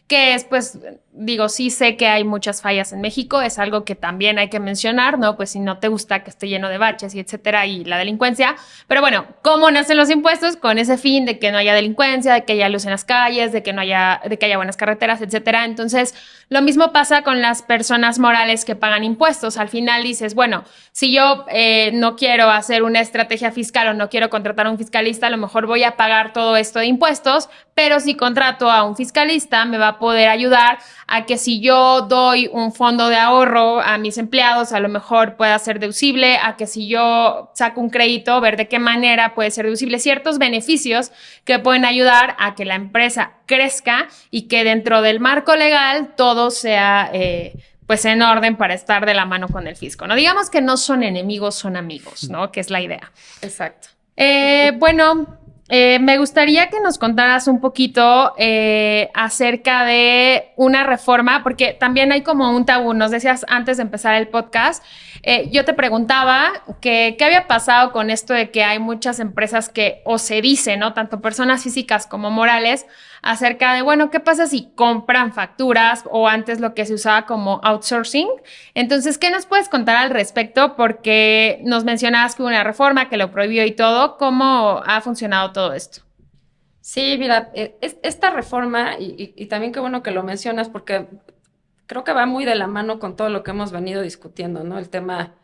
que es, pues, digo, sí sé que hay muchas fallas en México, es algo que también hay que mencionar, ¿no? Pues si no te gusta que esté lleno de baches y etcétera, y la delincuencia. Pero bueno, ¿cómo nacen los impuestos? Con ese fin de que no haya delincuencia, de que haya luz en las calles, de que haya buenas carreteras, etcétera. Entonces, lo mismo pasa con las personas morales que pagan impuestos. Al final dices, bueno, si yo no quiero hacer una estrategia fiscal o no quiero contratar a un fiscalista, a lo mejor voy a pagar todo esto de impuestos, pero si contrato a un fiscalista me va a poder ayudar a que si yo doy un fondo de ahorro a mis empleados, a lo mejor pueda ser deducible, a que si yo saco un crédito, ver de qué manera puede ser deducible, ciertos beneficios que pueden ayudar a que la empresa crezca y que dentro del marco legal todo sea pues en orden para estar de la mano con el fisco, ¿no? Digamos que no son enemigos, son amigos, ¿no? Que es la idea. Exacto. Bueno, me gustaría que nos contaras un poquito acerca de una reforma, porque también hay como un tabú. Nos decías antes de empezar el podcast, yo te preguntaba que qué había pasado con esto de que hay muchas empresas que, o se dice, ¿no? Tanto personas físicas como morales, acerca de, bueno, ¿qué pasa si compran facturas o antes lo que se usaba como outsourcing? Entonces, ¿qué nos puedes contar al respecto? Porque nos mencionabas que hubo una reforma que lo prohibió y todo. ¿Cómo ha funcionado todo esto? Sí, mira, esta reforma, y también qué bueno que lo mencionas, porque creo que va muy de la mano con todo lo que hemos venido discutiendo, ¿no? El tema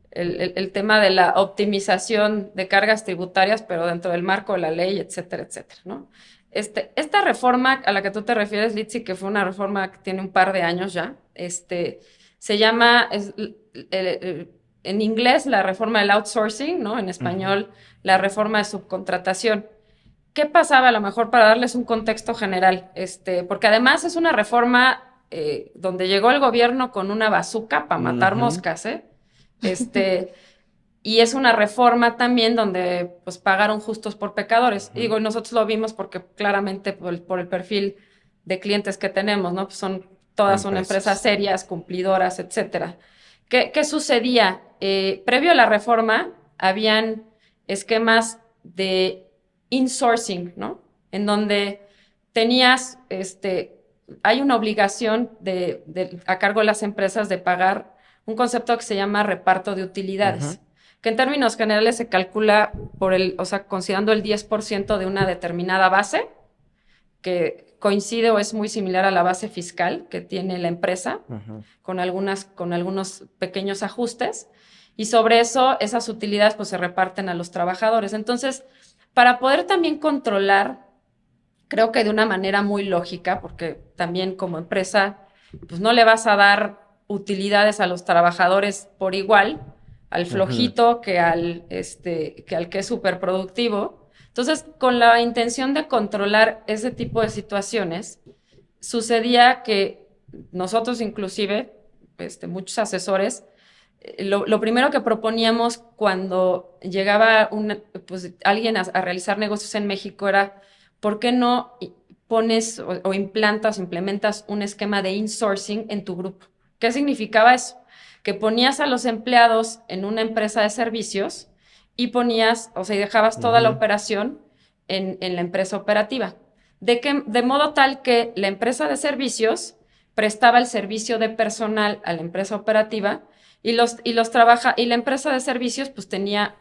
de la optimización de cargas tributarias, pero dentro del marco de la ley, etcétera, etcétera, ¿no? Esta reforma a la que tú te refieres, Litsi, que fue una reforma que tiene un par de años ya, se llama, en inglés, la reforma del outsourcing, ¿no? En español, la reforma de subcontratación. ¿Qué pasaba? A lo mejor para darles un contexto general, porque además es una reforma donde llegó el gobierno con una bazuca para matar moscas, ¿eh? Y es una reforma también donde pues pagaron justos por pecadores. Digo, y nosotros lo vimos porque claramente por el perfil de clientes que tenemos, ¿no? Pues todas son empresas serias, cumplidoras, etcétera. ¿Qué sucedía? Previo a la reforma, habían esquemas de insourcing, ¿no? En donde tenías, hay una obligación a cargo de las empresas de pagar un concepto que se llama reparto de utilidades, que en términos generales se calcula considerando el 10% de una determinada base, que coincide o es muy similar a la base fiscal que tiene la empresa, con algunos pequeños ajustes, y sobre eso, esas utilidades pues se reparten a los trabajadores. Entonces, para poder también controlar, creo que de una manera muy lógica, porque también como empresa, pues no le vas a dar utilidades a los trabajadores por igual, al flojito que al que es súper productivo. Entonces, con la intención de controlar ese tipo de situaciones, sucedía que nosotros inclusive, muchos asesores, lo primero que proponíamos cuando llegaba alguien a realizar negocios en México era, ¿por qué no pones o implementas un esquema de insourcing en tu grupo? ¿Qué significaba eso? Que ponías a los empleados en una empresa de servicios y y dejabas toda la operación en la empresa operativa. De modo tal que la empresa de servicios prestaba el servicio de personal a la empresa operativa y la empresa de servicios pues tenía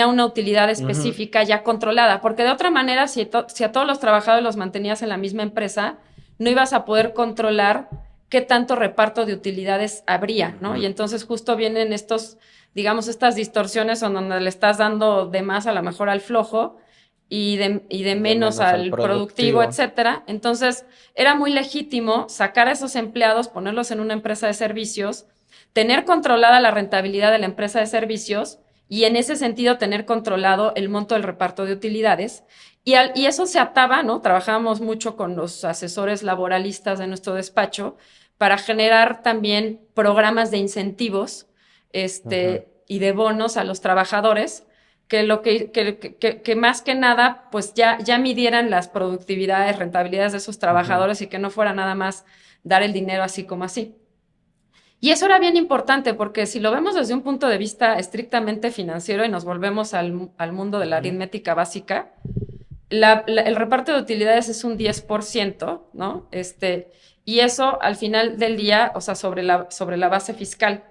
una utilidad específica ya controlada, porque de otra manera, si a todos los trabajadores los mantenías en la misma empresa, no ibas a poder controlar qué tanto reparto de utilidades habría, ¿no? Y entonces justo vienen estas distorsiones donde le estás dando de más a lo mejor al flojo y de De menos menos al al productivo. productivo, etcétera. Entonces, era muy legítimo sacar a esos empleados, ponerlos en una empresa de servicios, tener controlada la rentabilidad de la empresa de servicios y en ese sentido tener controlado el monto del reparto de utilidades. Y eso se ataba, ¿no? Trabajábamos mucho con los asesores laboralistas de nuestro despacho para generar también programas de incentivos y de bonos a los trabajadores que más que nada, pues ya midieran las productividades, rentabilidades de esos trabajadores y que no fuera nada más dar el dinero así como así. Y eso era bien importante porque si lo vemos desde un punto de vista estrictamente financiero y nos volvemos al mundo de la aritmética básica, el reparto de utilidades es un 10%, ¿no? Y eso al final del día, o sea, sobre la base fiscal,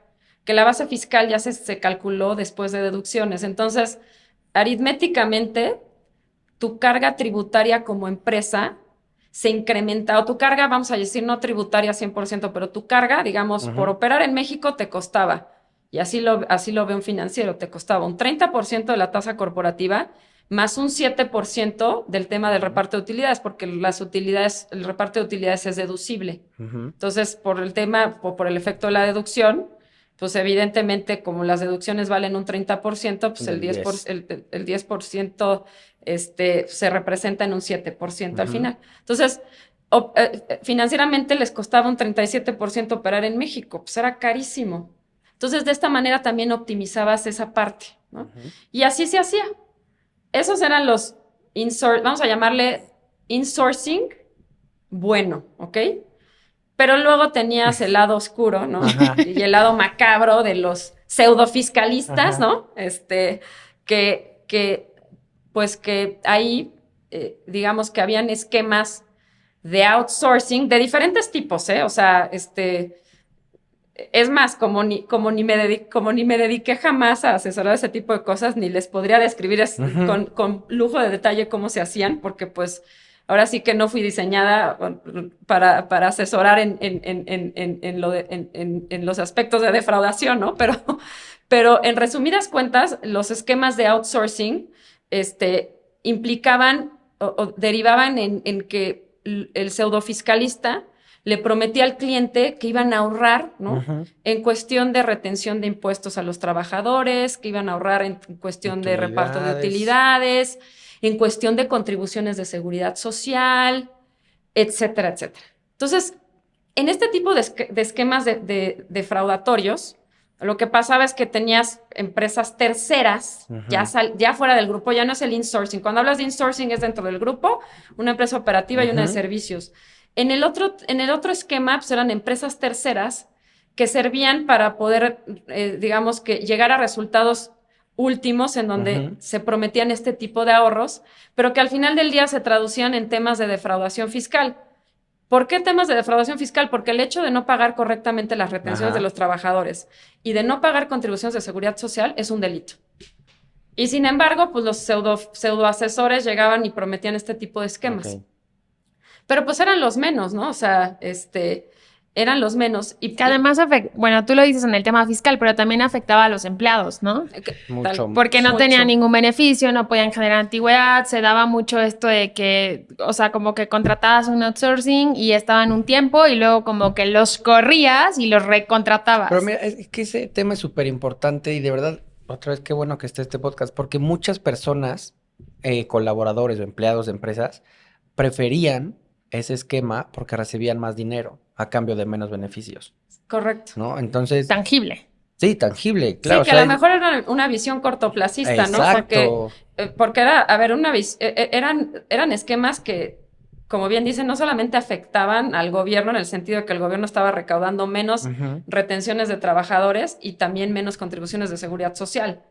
que la base fiscal ya se calculó después de deducciones. Entonces, aritméticamente, tu carga tributaria como empresa se incrementa, o tu carga, vamos a decir, no tributaria 100%, pero tu carga, digamos, por operar en México te costaba, y así lo ve un financiero, te costaba un 30% de la tasa corporativa más un 7% del tema del reparto de utilidades, porque el reparto de utilidades es deducible. Entonces, por el efecto de la deducción, pues evidentemente, como las deducciones valen un 30%, pues el 10% se representa en un 7% al final. Entonces, financieramente les costaba un 37% operar en México, pues era carísimo. Entonces, de esta manera también optimizabas esa parte, ¿no? Y así se hacía. Esos eran los vamos a llamarle insourcing bueno, ¿ok? Pero luego tenías el lado oscuro, ¿no? Y el lado macabro de los pseudofiscalistas, ¿no? Pues que ahí, digamos que habían esquemas de outsourcing de diferentes tipos, ¿eh? O sea, es más, como ni me dediqué jamás a asesorar ese tipo de cosas, ni les podría describir con lujo de detalle cómo se hacían, porque pues ahora sí que no fui diseñada para asesorar en los aspectos de defraudación, ¿no? Pero en resumidas cuentas, los esquemas de outsourcing implicaban o derivaban en que el pseudofiscalista le prometía al cliente que iban a ahorrar, ¿no? En cuestión de retención de impuestos a los trabajadores, que iban a ahorrar en cuestión de reparto de utilidades, en cuestión de contribuciones de seguridad social, etcétera, etcétera. Entonces, en este tipo de esquemas defraudatorios, lo que pasaba es que tenías empresas terceras ya fuera del grupo, ya no es el insourcing. Cuando hablas de insourcing es dentro del grupo, una empresa operativa y una de servicios. En el otro esquema, pues eran empresas terceras que servían para poder, digamos, que llegar a resultados últimos en donde se prometían este tipo de ahorros, pero que al final del día se traducían en temas de defraudación fiscal. ¿Por qué temas de defraudación fiscal? Porque el hecho de no pagar correctamente las retenciones de los trabajadores y de no pagar contribuciones de seguridad social es un delito. Y sin embargo, pues los pseudoasesores llegaban y prometían este tipo de esquemas. Pero pues eran los menos, ¿no? O sea, eran los menos. Que además, bueno, tú lo dices en el tema fiscal, pero también afectaba a los empleados, ¿no? Mucho. Porque no tenían ningún beneficio, no podían generar antigüedad, se daba mucho esto de que, o sea, como que contratabas un outsourcing y estaban un tiempo y luego como que los corrías y los recontratabas. Pero mira, es que ese tema es súper importante y de verdad, otra vez qué bueno que esté este podcast, porque muchas personas, colaboradores o empleados de empresas, preferían ese esquema porque recibían más dinero a cambio de menos beneficios. Correcto. ¿No? Entonces... Tangible. Sí, tangible, claro. Sí, que a lo mejor era una visión cortoplacista, ¿no? Porque era, a ver, eran esquemas que, como bien dicen, no solamente afectaban al gobierno en el sentido de que el gobierno estaba recaudando menos retenciones de trabajadores y también menos contribuciones de seguridad social,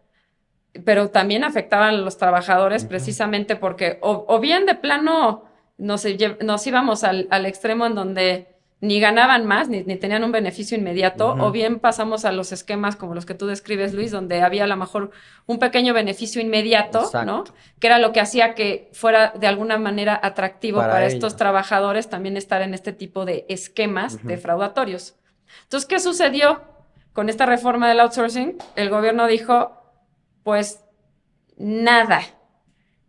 pero también afectaban a los trabajadores precisamente porque o bien de plano nos íbamos al extremo en donde ni ganaban más, ni tenían un beneficio inmediato, o bien pasamos a los esquemas como los que tú describes, Luis, donde había a lo mejor un pequeño beneficio inmediato, ¿no? Que era lo que hacía que fuera de alguna manera atractivo para estos trabajadores también estar en este tipo de esquemas defraudatorios. Entonces, ¿qué sucedió con esta reforma del outsourcing? El gobierno dijo, pues, nada.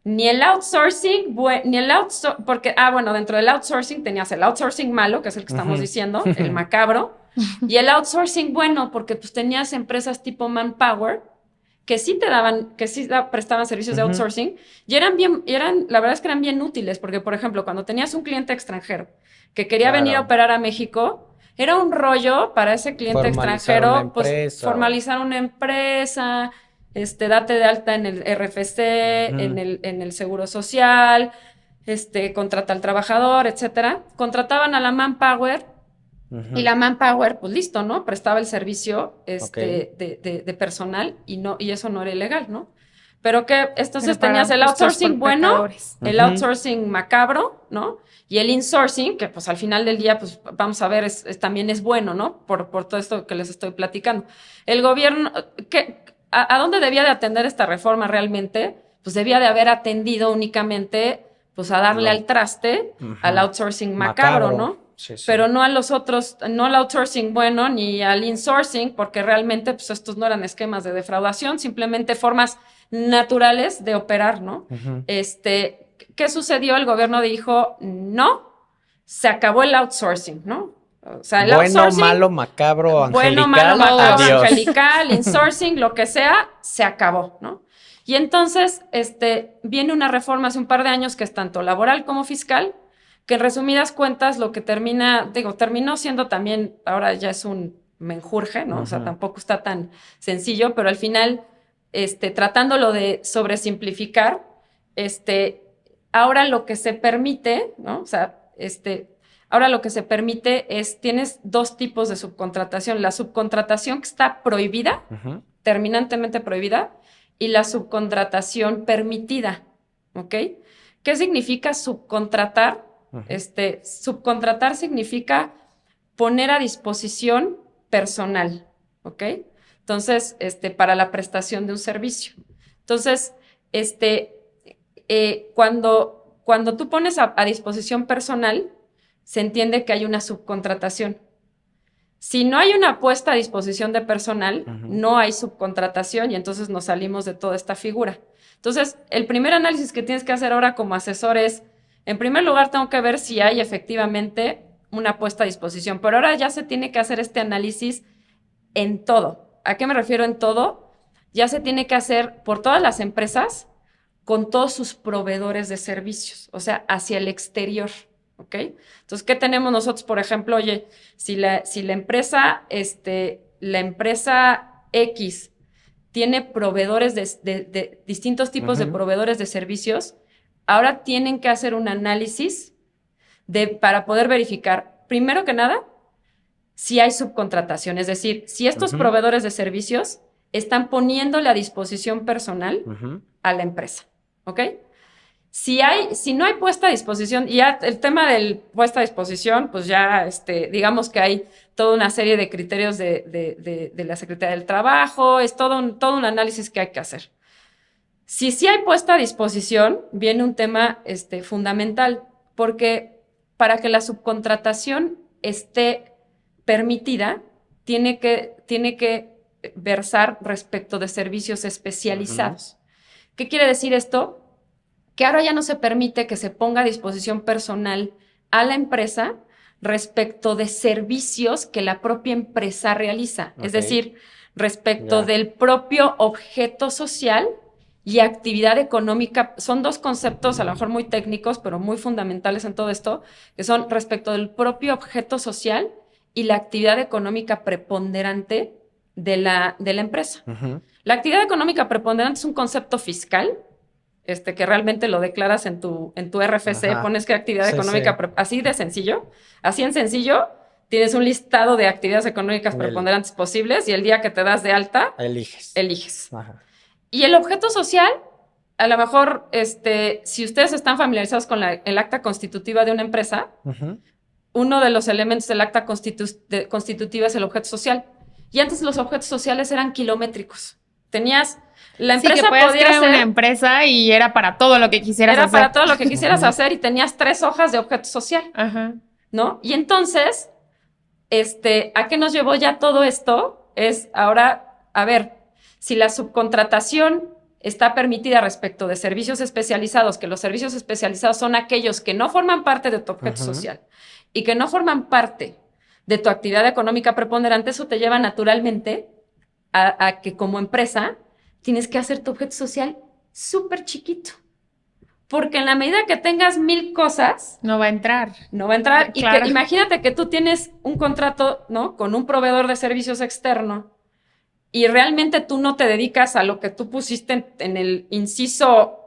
ni el outsourcing, porque, bueno, dentro del outsourcing tenías el outsourcing malo, que es el que estamos diciendo, el macabro, y el outsourcing bueno, porque pues tenías empresas tipo Manpower, que sí prestaban servicios de outsourcing, y la verdad es que eran bien útiles, porque, por ejemplo, cuando tenías un cliente extranjero que quería venir a operar a México, era un rollo para ese cliente extranjero, pues, formalizar una empresa, date de alta en el RFC, en el Seguro Social, contrata al trabajador, etcétera. Contrataban a la Manpower, y la Manpower, pues listo, ¿no? Prestaba el servicio de personal y eso no era ilegal, ¿no? Pero que entonces tenías el outsourcing bueno, el outsourcing macabro, ¿no? Y el insourcing, que pues al final del día, pues vamos a ver, también es bueno, ¿no? Por todo esto que les estoy platicando. El gobierno, ¿a dónde debía de atender esta reforma realmente? Pues debía de haber atendido únicamente, pues a darle al traste al outsourcing macabro, ¿no? Sí. Pero no a los otros, no al outsourcing bueno ni al insourcing, porque realmente pues estos no eran esquemas de defraudación, simplemente formas naturales de operar, ¿no? ¿Qué sucedió? El gobierno dijo, no, se acabó el outsourcing, ¿no? O sea, el outsourcing, malo, macabro, angelical, bueno, malo, macabro, angelical, insourcing, lo que sea, se acabó, ¿no? Y entonces, viene una reforma hace un par de años que es tanto laboral como fiscal, que en resumidas cuentas lo que terminó siendo también, ahora ya es un menjurje, ¿no? O sea, tampoco está tan sencillo, pero al final, tratándolo de sobresimplificar, ahora lo que se permite, ¿no? O sea, ahora lo que se permite es, tienes dos tipos de subcontratación, la subcontratación que está prohibida, terminantemente prohibida, y la subcontratación permitida, ¿ok? ¿Qué significa subcontratar? Subcontratar significa poner a disposición personal, ¿ok? Entonces, para la prestación de un servicio. Entonces, cuando tú pones a disposición personal, se entiende que hay una subcontratación. Si no hay una puesta a disposición de personal, no hay subcontratación y entonces nos salimos de toda esta figura. Entonces, el primer análisis que tienes que hacer ahora como asesor es, en primer lugar, tengo que ver si hay efectivamente una puesta a disposición, pero ahora ya se tiene que hacer este análisis en todo. ¿A qué me refiero en todo? Ya se tiene que hacer por todas las empresas con todos sus proveedores de servicios, o sea, hacia el exterior, ¿ok? Entonces, ¿qué tenemos nosotros? Por ejemplo, oye, si la empresa X tiene proveedores de distintos tipos de proveedores de servicios, ahora tienen que hacer un análisis para poder verificar, primero que nada, si hay subcontratación. Es decir, si estos proveedores de servicios están poniéndole a disposición personal a la empresa, ¿ok? Si no hay puesta a disposición, y ya el tema del puesta a disposición, pues ya digamos que hay toda una serie de criterios de la Secretaría del Trabajo, es todo un análisis que hay que hacer. Si sí hay puesta a disposición, viene un tema fundamental, porque para que la subcontratación esté permitida, tiene que versar respecto de servicios especializados. ¿Qué quiere decir esto? Que ahora ya no se permite que se ponga a disposición personal a la empresa respecto de servicios que la propia empresa realiza. Es decir, respecto del propio objeto social y actividad económica. Son dos conceptos a lo mejor muy técnicos, pero muy fundamentales en todo esto, que son respecto del propio objeto social y la actividad económica preponderante de la empresa. La actividad económica preponderante es un concepto fiscal, que realmente lo declaras en tu RFC, pones qué actividad económica, así de sencillo, así en sencillo, tienes un listado de actividades económicas preponderantes posibles y el día que te das de alta, eliges. Y el objeto social, a lo mejor, si ustedes están familiarizados con el acta constitutiva de una empresa, uno de los elementos del acta constitutiva es el objeto social. Y antes los objetos sociales eran kilométricos. Tenías... La empresa que podía crear una empresa y era para todo lo que quisieras hacer. Era para todo lo que quisieras hacer y tenías 3 hojas de objeto social, ¿no? Y entonces, ¿a qué nos llevó ya todo esto? Es ahora, a ver, si la subcontratación está permitida respecto de servicios especializados, que los servicios especializados son aquellos que no forman parte de tu objeto social y que no forman parte de tu actividad económica preponderante, eso te lleva naturalmente a que como empresa tienes que hacer tu objeto social súper chiquito. Porque en la medida que tengas 1000 cosas... No va a entrar. No va a entrar. Claro. Y que imagínate que tú tienes un contrato, ¿no?, con un proveedor de servicios externo y realmente tú no te dedicas a lo que tú pusiste en el inciso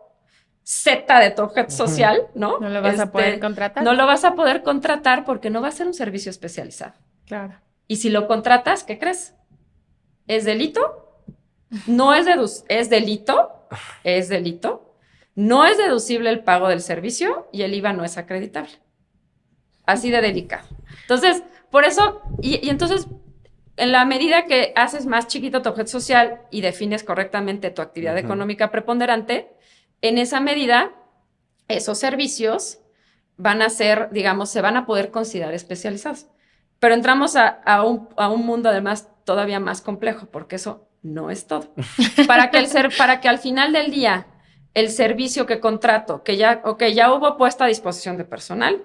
Z de tu objeto social, ¿no? No lo vas a poder contratar. No lo vas a poder contratar porque no va a ser un servicio especializado. Claro. Y si lo contratas, ¿qué crees? ¿Es delito? No es ¿es delito? Es delito. No es deducible el pago del servicio y el IVA no es acreditable. Así de delicado. Entonces, por eso, y entonces, en la medida que haces más chiquito tu objeto social y defines correctamente tu actividad económica preponderante, en esa medida, esos servicios van a ser, digamos, se van a poder considerar especializados. Pero entramos a un mundo además todavía más complejo, porque eso no es todo. Para que al final del día el servicio que contrato, que ya hubo puesta a disposición de personal,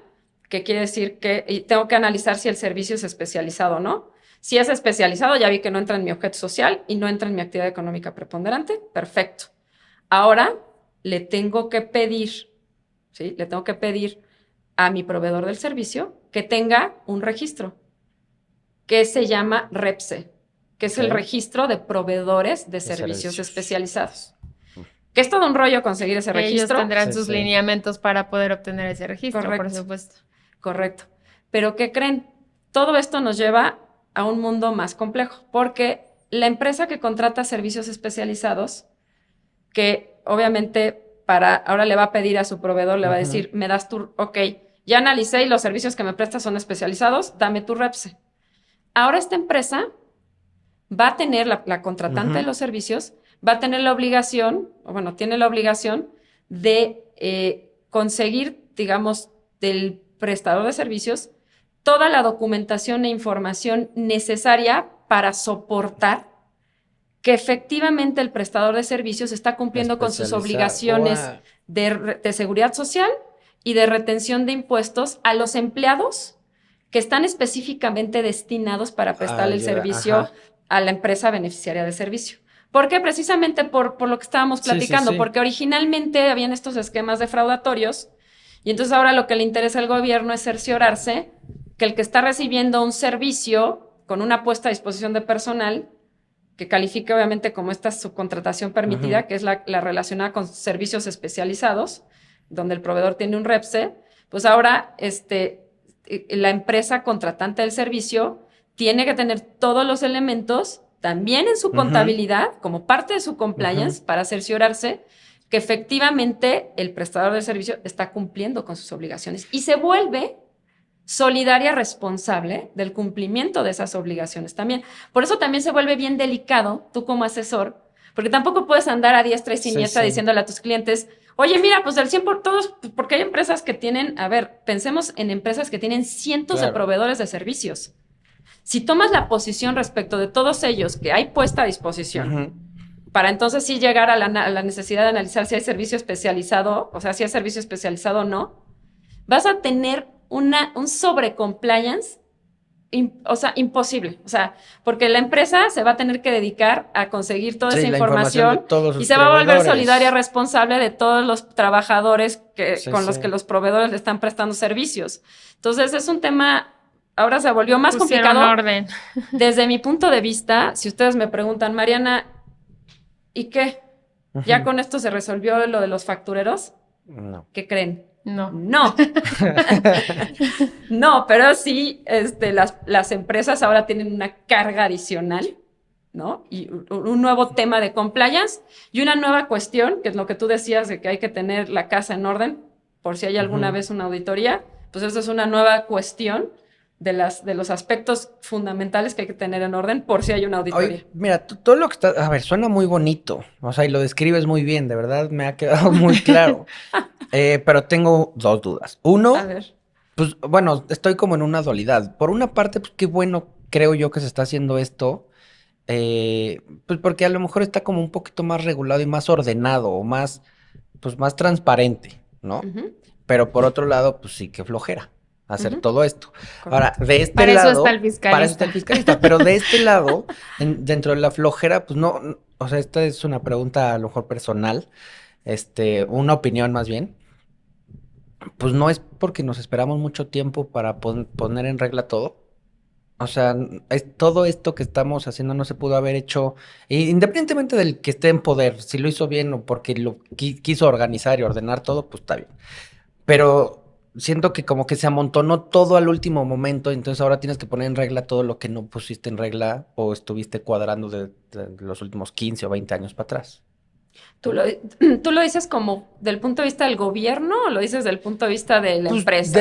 que quiere decir que tengo que analizar si el servicio es especializado o no. Si es especializado, ya vi que no entra en mi objeto social y no entra en mi actividad económica preponderante. Perfecto. Ahora le tengo que pedir, ¿sí? Le tengo que pedir a mi proveedor del servicio que tenga un registro que se llama REPSE, que es el registro de proveedores de servicios especializados. Que es todo un rollo conseguir ese registro. Ellos tendrán sus lineamientos para poder obtener ese registro, Correcto. por supuesto. Correcto. Pero ¿qué creen? Todo esto nos lleva a un mundo más complejo, porque la empresa que contrata servicios especializados, que obviamente ahora le va a pedir a su proveedor, le va a decir, me das ok, ya analicé y los servicios que me prestas son especializados, dame tu REPSE. Ahora esta empresa va a tener, la contratante de los servicios, va a tener la obligación, tiene la obligación de conseguir, digamos, del prestador de servicios toda la documentación e información necesaria para soportar que efectivamente el prestador de servicios está cumpliendo con sus obligaciones de seguridad social y de retención de impuestos a los empleados que están específicamente destinados para prestarle el servicio a la empresa beneficiaria de servicio. ¿Por qué? Precisamente por lo que estábamos platicando, porque originalmente habían estos esquemas defraudatorios y entonces ahora lo que le interesa al gobierno es cerciorarse que el que está recibiendo un servicio con una puesta a disposición de personal que califique obviamente como esta subcontratación permitida, que es la relacionada con servicios especializados, donde el proveedor tiene un REPSE, pues ahora la empresa contratante del servicio tiene que tener todos los elementos también en su contabilidad, como parte de su compliance, para cerciorarse que efectivamente el prestador del servicio está cumpliendo con sus obligaciones y se vuelve solidaria responsable del cumplimiento de esas obligaciones también. Por eso también se vuelve bien delicado tú como asesor, porque tampoco puedes andar a diestra y siniestra diciéndole a tus clientes, oye, mira, pues del 100 por todos, porque hay empresas que tienen, pensemos en empresas que tienen cientos de proveedores de servicios. Si tomas la posición respecto de todos ellos que hay puesta a disposición, para entonces sí llegar a la necesidad de analizar si hay servicio especializado, o sea, si hay servicio especializado o no, vas a tener un sobrecompliance, imposible. O sea, porque la empresa se va a tener que dedicar a conseguir toda esa información y se va a volver solidaria responsable de todos los trabajadores con los que los proveedores le están prestando servicios. Entonces, es un tema, ahora se volvió más complicado. Orden. Desde mi punto de vista, si ustedes me preguntan, Mariana, ¿y qué? ¿Ya con esto se resolvió lo de los factureros? No. ¿Qué creen? No. No, pero sí, las empresas ahora tienen una carga adicional, ¿no? Y un nuevo tema de compliance y una nueva cuestión, que es lo que tú decías de que hay que tener la casa en orden, por si hay alguna vez una auditoría, pues eso es una nueva cuestión de los aspectos fundamentales que hay que tener en orden por si hay una auditoría. Oye, mira, todo lo que está... A ver, suena muy bonito. O sea, y lo describes muy bien. De verdad, me ha quedado muy claro. Pero tengo dos dudas. Uno, A ver. pues, bueno, estoy como en una dualidad. Por una parte, pues, qué bueno creo yo que se está haciendo esto. Pues porque a lo mejor está como un poquito más regulado y más ordenado o más, pues más transparente, ¿no? Ujú, Pero por otro lado, pues sí que flojera hacer ujú, todo esto. Ahora, correcto. de este Para eso está el lado, para eso está fiscalista. el fiscalista, pero de este lado, dentro de la flojera, pues no, o sea, esta es una pregunta a lo mejor personal, una opinión más bien. Pues no es porque nos esperamos mucho tiempo para poner en regla todo. O sea, es todo esto que estamos haciendo no se pudo haber hecho, independientemente del que esté en poder, si lo hizo bien o porque lo quiso organizar y ordenar todo, pues está bien. Pero siento que como que se amontonó todo al último momento, entonces ahora tienes que poner en regla todo lo que no pusiste en regla o estuviste cuadrando de los últimos 15 o 20 años para atrás. ¿Tú lo, tú lo dices como del punto de vista del gobierno o lo dices del punto de vista de la Pues empresa?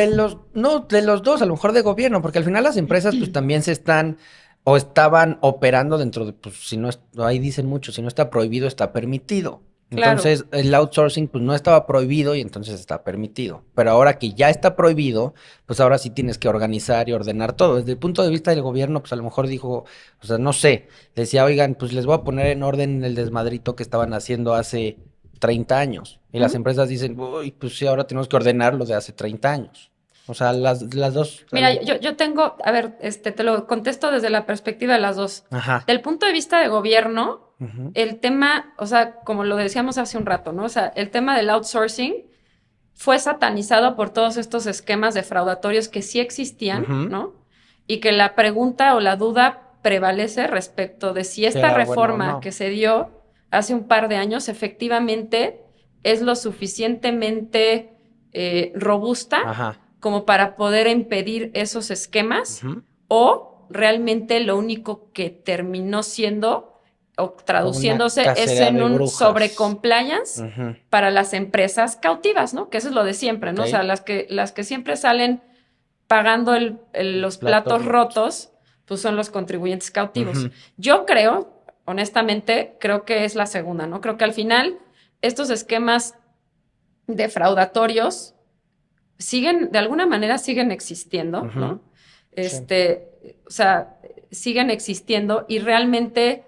no, de los dos, a lo mejor de gobierno, porque al final las empresas pues también se están o estaban operando dentro de, pues si no, ahí dicen mucho, si no está prohibido, está permitido. Claro. Entonces el outsourcing pues no estaba prohibido y entonces está permitido. Pero ahora que ya está prohibido, pues ahora sí tienes que organizar y ordenar todo. Desde el punto de vista del gobierno, pues a lo mejor dijo, o sea, no sé, decía, oigan, pues les voy a poner en orden el desmadrito que estaban haciendo hace 30 años. Y las Ujú. empresas dicen, uy, pues sí, ahora tenemos que ordenar lo de hace 30 años. O sea, las dos. Mira, yo tengo, a ver, te lo contesto desde la perspectiva de las dos. Ajá. Del punto de vista de gobierno, Ujú, el tema, o sea, como lo decíamos hace un rato, ¿no? O sea, el tema del outsourcing fue satanizado por todos estos esquemas defraudatorios que sí existían, ujú. ¿no? Y que la pregunta o la duda prevalece respecto de si Si esta era bueno o reforma no. que se dio hace un par de años efectivamente es lo suficientemente robusta Ajá. como para poder impedir esos esquemas Ujú. o realmente lo único que terminó siendo o Una traduciéndose es cacería en de un brujas. sobrecompliance Ujú. para las empresas cautivas, ¿no? Que eso es lo de siempre, Ok. ¿no? O sea, las que siempre salen pagando Los los platos platos rotos. rotos, pues son los contribuyentes cautivos. Ujú, Yo creo, honestamente, creo que es la segunda, ¿no? Creo que al final estos esquemas defraudatorios siguen, de alguna manera siguen existiendo, ujú. ¿no? Sí. O sea, siguen existiendo y realmente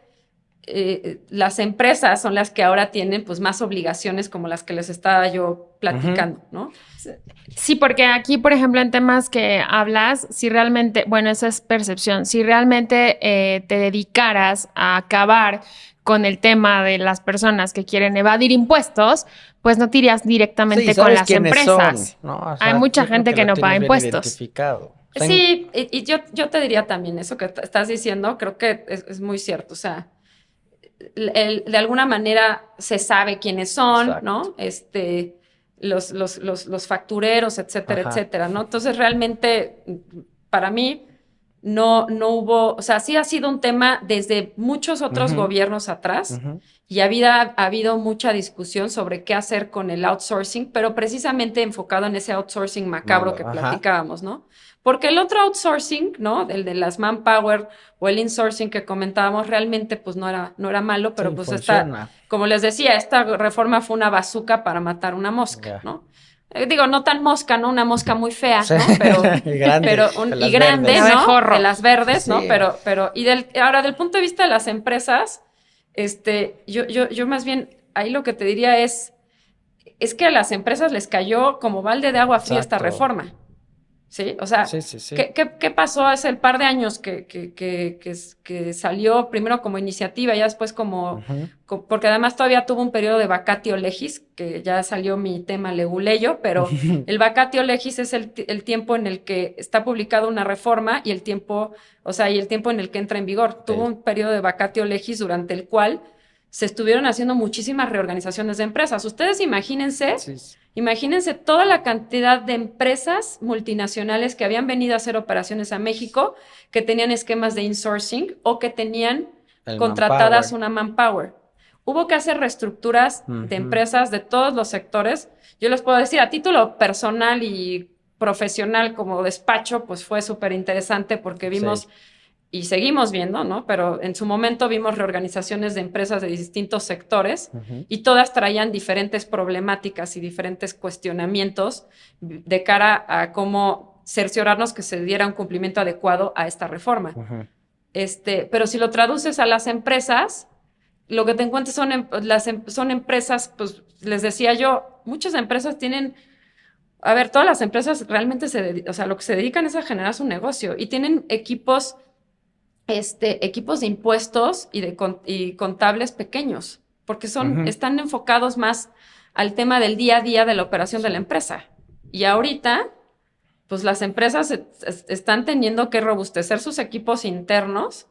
las empresas son las que ahora tienen pues más obligaciones como las que les estaba yo Ujú. platicando, ¿no? Sí, porque aquí, por ejemplo, en temas que hablas, si realmente, bueno, esa es percepción, si realmente te dedicaras a acabar con el tema de las personas que quieren evadir impuestos, pues no te irías Sí, directamente con sabes las quiénes son, empresas. ¿no? O Hay sea, mucha yo creo gente que que lo no paga tienes bien impuestos. identificado. O sea, Sí, y yo te diría también eso que estás diciendo, creo que es muy cierto, o sea, de alguna manera se sabe quiénes son, exacto. ¿no? Los factureros, etcétera, Ajá. etcétera, ¿no? Entonces, realmente, para mí, no hubo, o sea, sí ha sido un tema desde muchos otros Ujú, gobiernos atrás ujú. y ha habido mucha discusión sobre qué hacer con el outsourcing, pero precisamente enfocado en ese outsourcing macabro Malo. que Ajá. platicábamos, ¿no? Porque el otro outsourcing, ¿no? El de las manpower o el insourcing que comentábamos, realmente pues no era malo, pero Sí, pues funciona. como les decía, esta reforma fue una bazuca para matar una mosca, Ya. ¿no? Digo, no tan mosca, ¿no? Una mosca muy fea, Sí, ¿no? grande, de Y las grande, La verdes. ¿no? De abejorro. las verdes, ¿no? Sí. Ahora, del punto de vista de las empresas, yo más bien, ahí lo que te diría es que a las empresas les cayó como balde de agua fría esta Exacto. reforma. ¿Sí? O sea, Sí, sí, sí. ¿qué pasó hace el par de años que salió primero como iniciativa y ya después Ujú. porque además todavía tuvo un periodo de vacatio legis, que ya salió mi tema leguleyo, pero el vacatio legis es el tiempo en el que está publicada una reforma y el tiempo, o sea, y el tiempo en el que entra en vigor. Tuvo Ok. un periodo de vacatio legis durante el cual se estuvieron haciendo muchísimas reorganizaciones de empresas. Ustedes imagínense. Sí, sí. Imagínense toda la cantidad de empresas multinacionales que habían venido a hacer operaciones a México, que tenían esquemas de insourcing o que tenían El contratadas manpower. una manpower. Hubo que hacer reestructuras de Ujú. empresas de todos los sectores. Yo les puedo decir, a título personal y profesional como despacho, pues fue súper interesante porque Sí. vimos y seguimos viendo, ¿no? Pero en su momento vimos reorganizaciones de empresas de distintos sectores Ujú, y todas traían diferentes problemáticas y diferentes cuestionamientos de cara a cómo cerciorarnos que se diera un cumplimiento adecuado a esta reforma. ujú. Pero si lo traduces a las empresas, lo que te encuentras son empresas, pues les decía yo, muchas empresas tienen, a ver, todas las empresas realmente o sea, lo que se dedican es a generar su negocio y tienen equipos de impuestos y contables pequeños, porque están enfocados más al tema del día a día de la operación de la empresa. Y ahorita, pues las empresas están teniendo que robustecer sus equipos internos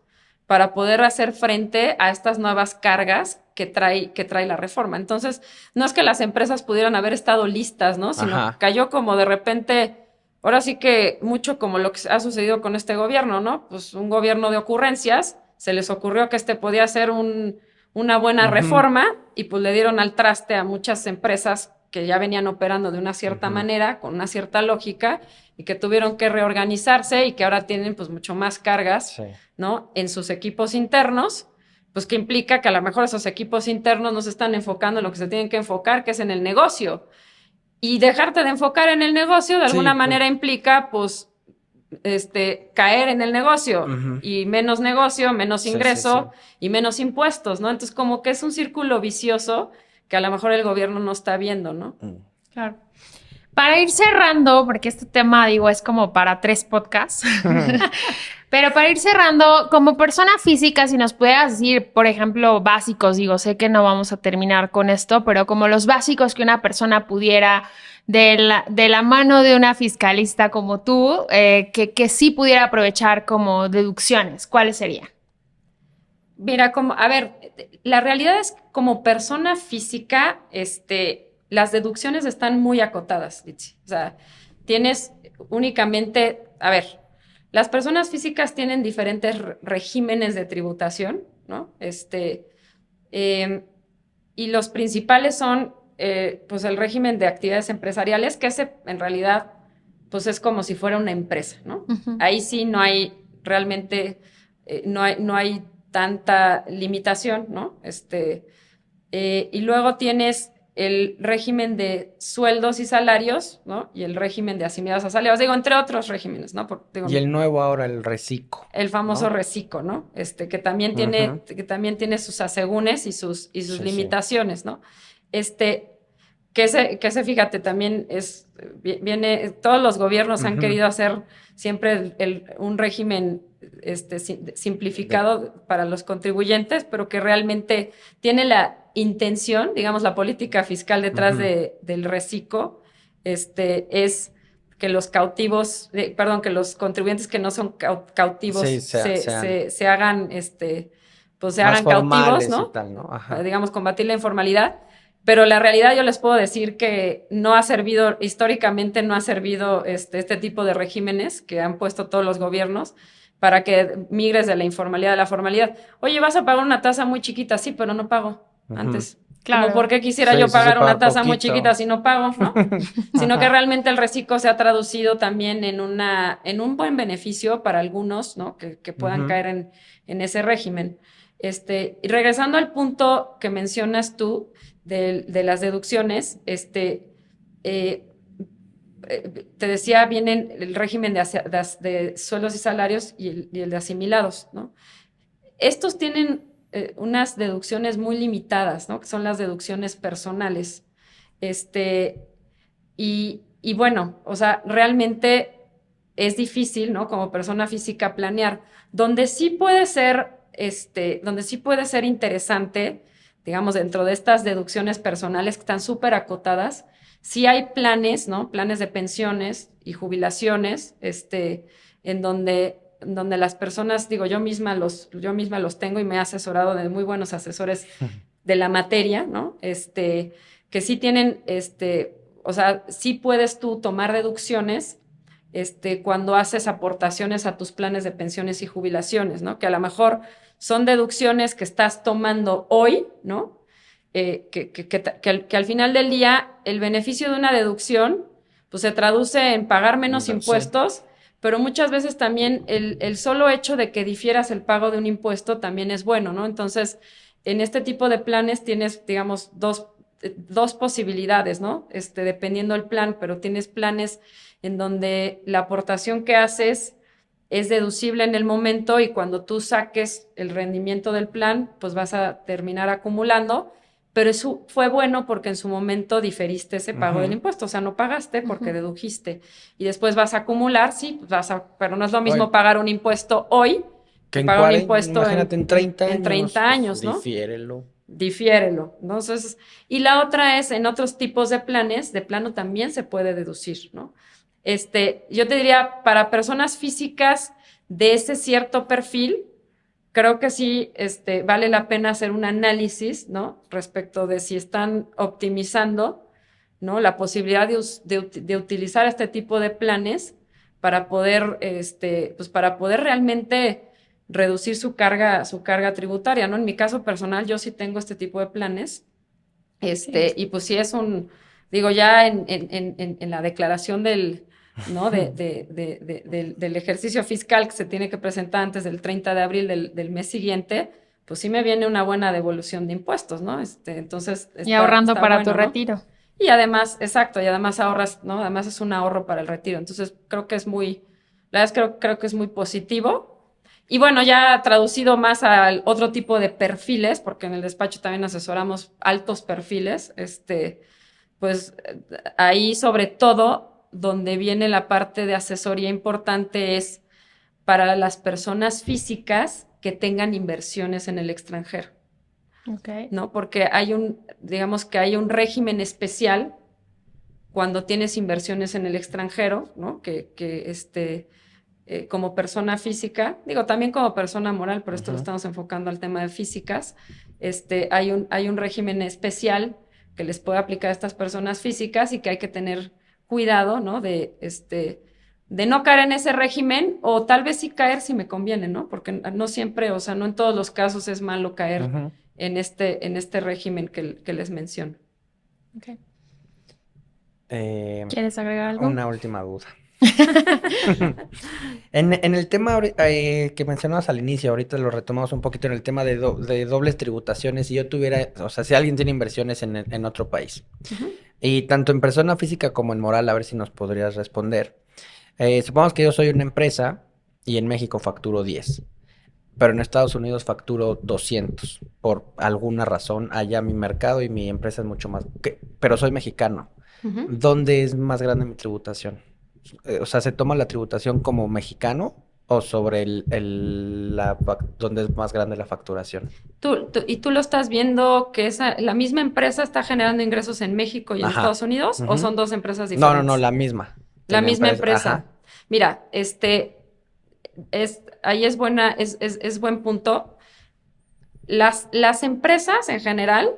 para poder hacer frente a estas nuevas cargas que trae la reforma. Entonces, no es que las empresas pudieran haber estado listas, ¿no? Sino cayó como de repente, ahora sí que mucho como lo que ha sucedido con este gobierno, ¿no? Pues un gobierno de ocurrencias, se les ocurrió que podía ser una buena reforma y pues le dieron al traste a muchas empresas que ya venían operando de una cierta manera, con una cierta lógica, y que tuvieron que reorganizarse y que ahora tienen pues mucho más cargas, ¿no? En sus equipos internos, pues que implica que a lo mejor esos equipos internos no se están enfocando en lo que se tienen que enfocar, que es en el negocio. Y dejarte de enfocar en el negocio de alguna manera implica pues caer en el negocio y menos negocio, menos ingreso y menos impuestos, ¿no? Entonces como que es un círculo vicioso que a lo mejor el gobierno no está viendo, ¿no? Claro. Para ir cerrando, porque este tema, digo, es como para 3 podcasts, pero para ir cerrando, como persona física, si nos pudieras decir, por ejemplo, básicos, digo, sé que no vamos a terminar con esto, pero como los básicos que una persona pudiera, de la mano de una fiscalista como tú, que sí pudiera aprovechar como deducciones, ¿cuáles serían? Mira, a ver, la realidad es que como persona física, las deducciones están muy acotadas, Litsi. O sea, tienes únicamente, a ver, las personas físicas tienen diferentes regímenes de tributación, ¿no? Y los principales son, pues, el régimen de actividades empresariales, que ese, en realidad, pues, es como si fuera una empresa, ¿no? Ahí sí no hay realmente, no hay tanta limitación, ¿no? Y luego tienes el régimen de sueldos y salarios, ¿no? Y el régimen de asimilados a salarios, digo, entre otros regímenes, ¿no? Y el nuevo ahora, el RECICO. El famoso, ¿no? RECICO, ¿no? Que también tiene sus asegúnes y sus limitaciones, ¿no? Que ese, fíjate, también viene, todos los gobiernos han querido hacer siempre un régimen simplificado para los contribuyentes, pero que realmente tiene la intención, digamos, la política fiscal detrás del RECICO, es que los que los contribuyentes que no son cautivos se hagan, pues se hagan cautivos, ¿no? Tal, ¿no? Digamos, combatir la informalidad. Pero la realidad yo les puedo decir que históricamente no ha servido este tipo de regímenes que han puesto todos los gobiernos para que migres de la informalidad a la formalidad. Oye, vas a pagar una tasa muy chiquita, sí, pero no pago antes. Claro. Como por qué quisiera yo pagar una tasa muy chiquita si no pago, ¿no? Sino que realmente el RECICO se ha traducido también en un buen beneficio para algunos, ¿no? Que puedan caer en ese régimen. Y regresando al punto que mencionas tú de las deducciones, te decía, vienen el régimen de sueldos y salarios y el de asimilados, ¿no? Estos tienen unas deducciones muy limitadas, ¿no? Que son las deducciones personales. Y bueno, o sea, realmente es difícil, ¿no? Como persona física planear. Donde sí puede ser interesante, digamos, dentro de estas deducciones personales que están súper acotadas, sí hay planes, ¿no? Planes de pensiones y jubilaciones, en donde las personas, digo, yo misma los tengo y me he asesorado de muy buenos asesores de la materia, ¿no? Que sí tienen, o sea, sí puedes tú tomar deducciones cuando haces aportaciones a tus planes de pensiones y jubilaciones, ¿no? Que a lo mejor son deducciones que estás tomando hoy, ¿no? Que al final del día el beneficio de una deducción pues se traduce en pagar menos impuestos, pero muchas veces también el solo hecho de que difieras el pago de un impuesto también es bueno, ¿no? Entonces, en este tipo de planes tienes, digamos, dos posibilidades, ¿no? Dependiendo del plan, pero tienes planes en donde la aportación que haces es deducible en el momento y cuando tú saques el rendimiento del plan, pues vas a terminar acumulando, pero eso fue bueno porque en su momento diferiste ese pago del impuesto, o sea, no pagaste porque dedujiste y después vas a acumular, sí, pues pero no es lo mismo pagar un impuesto hoy que pagar un impuesto imagínate, en 30 años. En 30 años, pues, ¿no? Difiérelo. Entonces, y la otra es, en otros tipos de planes, de plano también se puede deducir, ¿no? Yo te diría, para personas físicas de ese cierto perfil, creo que sí, vale la pena hacer un análisis, ¿no? Respecto de si están optimizando, ¿no? La posibilidad de utilizar este tipo de planes para poder, pues para poder realmente reducir su carga tributaria, ¿no? En mi caso personal, yo sí tengo este tipo de planes, y pues sí es digo, ya en la declaración ¿no? del ejercicio fiscal que se tiene que presentar antes del 30 de abril del mes siguiente, pues sí me viene una buena devolución de impuestos, ¿no? Entonces y ahorrando para bueno, tu retiro. Y además, exacto, y además ahorras, ¿no? Además es un ahorro para el retiro. Entonces creo que la verdad es que creo que es muy positivo. Y bueno, ya traducido más al otro tipo de perfiles, porque en el despacho también asesoramos altos perfiles, pues ahí sobre todo donde viene la parte de asesoría importante es para las personas físicas que tengan inversiones en el extranjero. Okay. ¿No? Porque digamos que hay un régimen especial cuando tienes inversiones en el extranjero, ¿no? Como persona física, digo también como persona moral, pero esto lo estamos enfocando al tema de físicas, hay un régimen especial que les puede aplicar a estas personas físicas y que hay que tener cuidado, ¿no? De no caer en ese régimen o tal vez sí caer si me conviene, ¿no? Porque no siempre, o sea, no en todos los casos es malo caer en este régimen que les menciono. Okay. ¿Quieres agregar algo? Una última duda. En el tema que mencionabas al inicio, ahorita lo retomamos un poquito en el tema de dobles tributaciones. Si yo tuviera, o sea, si alguien tiene inversiones en otro país, y tanto en persona física como en moral, a ver si nos podrías responder. Supongamos que yo soy una empresa y en México facturo 10, pero en Estados Unidos facturo 200. Por alguna razón, allá mi mercado y mi empresa es mucho más, pero soy mexicano. ¿Dónde es más grande mi tributación? O sea, ¿se toma la tributación como mexicano o sobre donde es más grande la facturación? ¿Y tú lo estás viendo que la misma empresa está generando ingresos en México y en Estados Unidos o son dos empresas diferentes? No, la misma. La misma empresa. Mira, ahí es buen punto. Las empresas en general,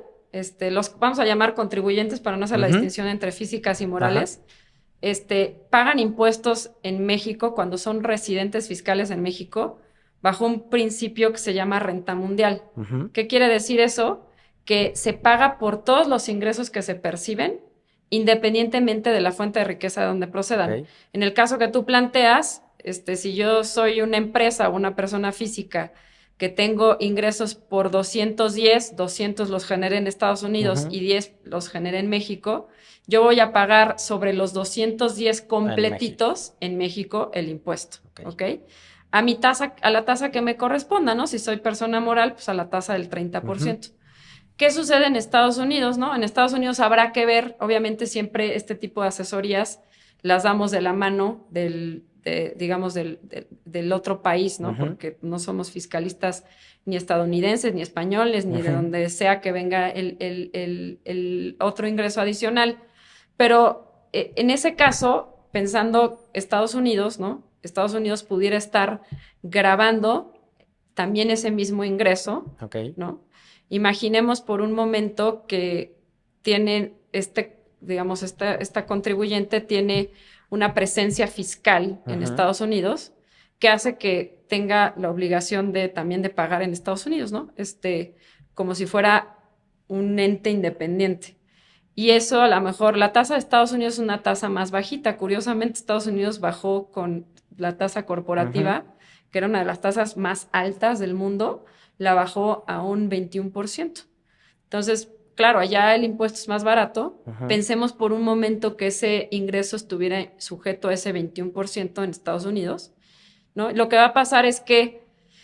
los vamos a llamar contribuyentes para no hacer la distinción entre físicas y morales, pagan impuestos en México cuando son residentes fiscales en México bajo un principio que se llama renta mundial. ¿Qué quiere decir eso? Que se paga por todos los ingresos que se perciben independientemente de la fuente de riqueza de donde procedan. Okay. En el caso que tú planteas, si yo soy una empresa o una persona física que tengo ingresos por 210, 200 los generé en Estados Unidos y 10 los generé en México, yo voy a pagar sobre los 210 completitos en México el impuesto, ¿ok? A la tasa que me corresponda, ¿no? Si soy persona moral, pues a la tasa del 30%. ¿Qué sucede en Estados Unidos, no? En Estados Unidos habrá que ver, obviamente siempre este tipo de asesorías las damos de la mano del otro país, ¿no? Porque no somos fiscalistas ni estadounidenses, ni españoles, ni de donde sea que venga el otro ingreso adicional. Pero en ese caso, pensando Estados Unidos, ¿no? Estados Unidos pudiera estar grabando también ese mismo ingreso, ¿no? Imaginemos por un momento que tiene esta contribuyente tiene una presencia fiscal en Estados Unidos que hace que tenga la obligación también de pagar en Estados Unidos, ¿no? Como si fuera un ente independiente. Y eso, a lo mejor, la tasa de Estados Unidos es una tasa más bajita. Curiosamente, Estados Unidos bajó con la tasa corporativa, que era una de las tasas más altas del mundo, la bajó a un 21%. Entonces, claro, allá el impuesto es más barato. Pensemos por un momento que ese ingreso estuviera sujeto a ese 21% en Estados Unidos. ¿no? Lo que va a pasar es que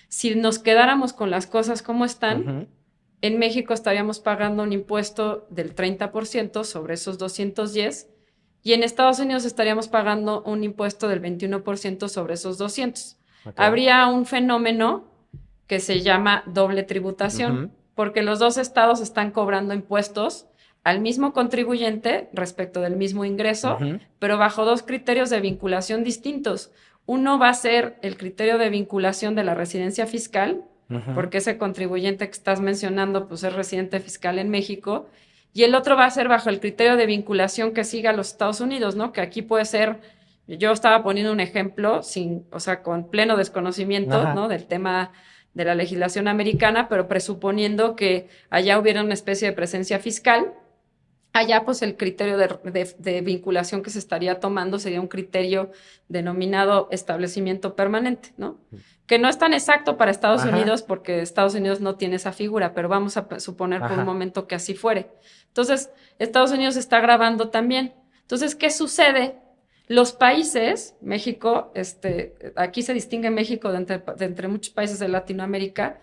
si nos quedáramos con las cosas como están, Ujú. en México estaríamos pagando un impuesto del 30% sobre esos 210 y en Estados Unidos estaríamos pagando un impuesto del 21% sobre esos 200. Ok. Habría un fenómeno que se llama doble tributación, Ujú. porque los dos estados están cobrando impuestos al mismo contribuyente respecto del mismo ingreso, Ujú. pero bajo dos criterios de vinculación distintos. Uno va a ser el criterio de vinculación de la residencia fiscal, Ujú. porque ese contribuyente que estás mencionando pues es residente fiscal en México, y el otro va a ser bajo el criterio de vinculación que siga a los Estados Unidos, ¿no? Que aquí puede ser, yo estaba poniendo un ejemplo sin, o sea, con pleno desconocimiento, Ajá. ¿no? Del tema de la legislación americana, pero presuponiendo que allá hubiera una especie de presencia fiscal. Allá, pues el criterio de vinculación que se estaría tomando sería un criterio denominado establecimiento permanente, ¿no? Que no es tan exacto para Estados Ajá. Unidos porque Estados Unidos no tiene esa figura, pero vamos a suponer por un Ajá. momento que así fuere. Entonces, Estados Unidos está grabando también. Entonces, ¿qué sucede? Los países, México, aquí se distingue México de entre muchos países de Latinoamérica.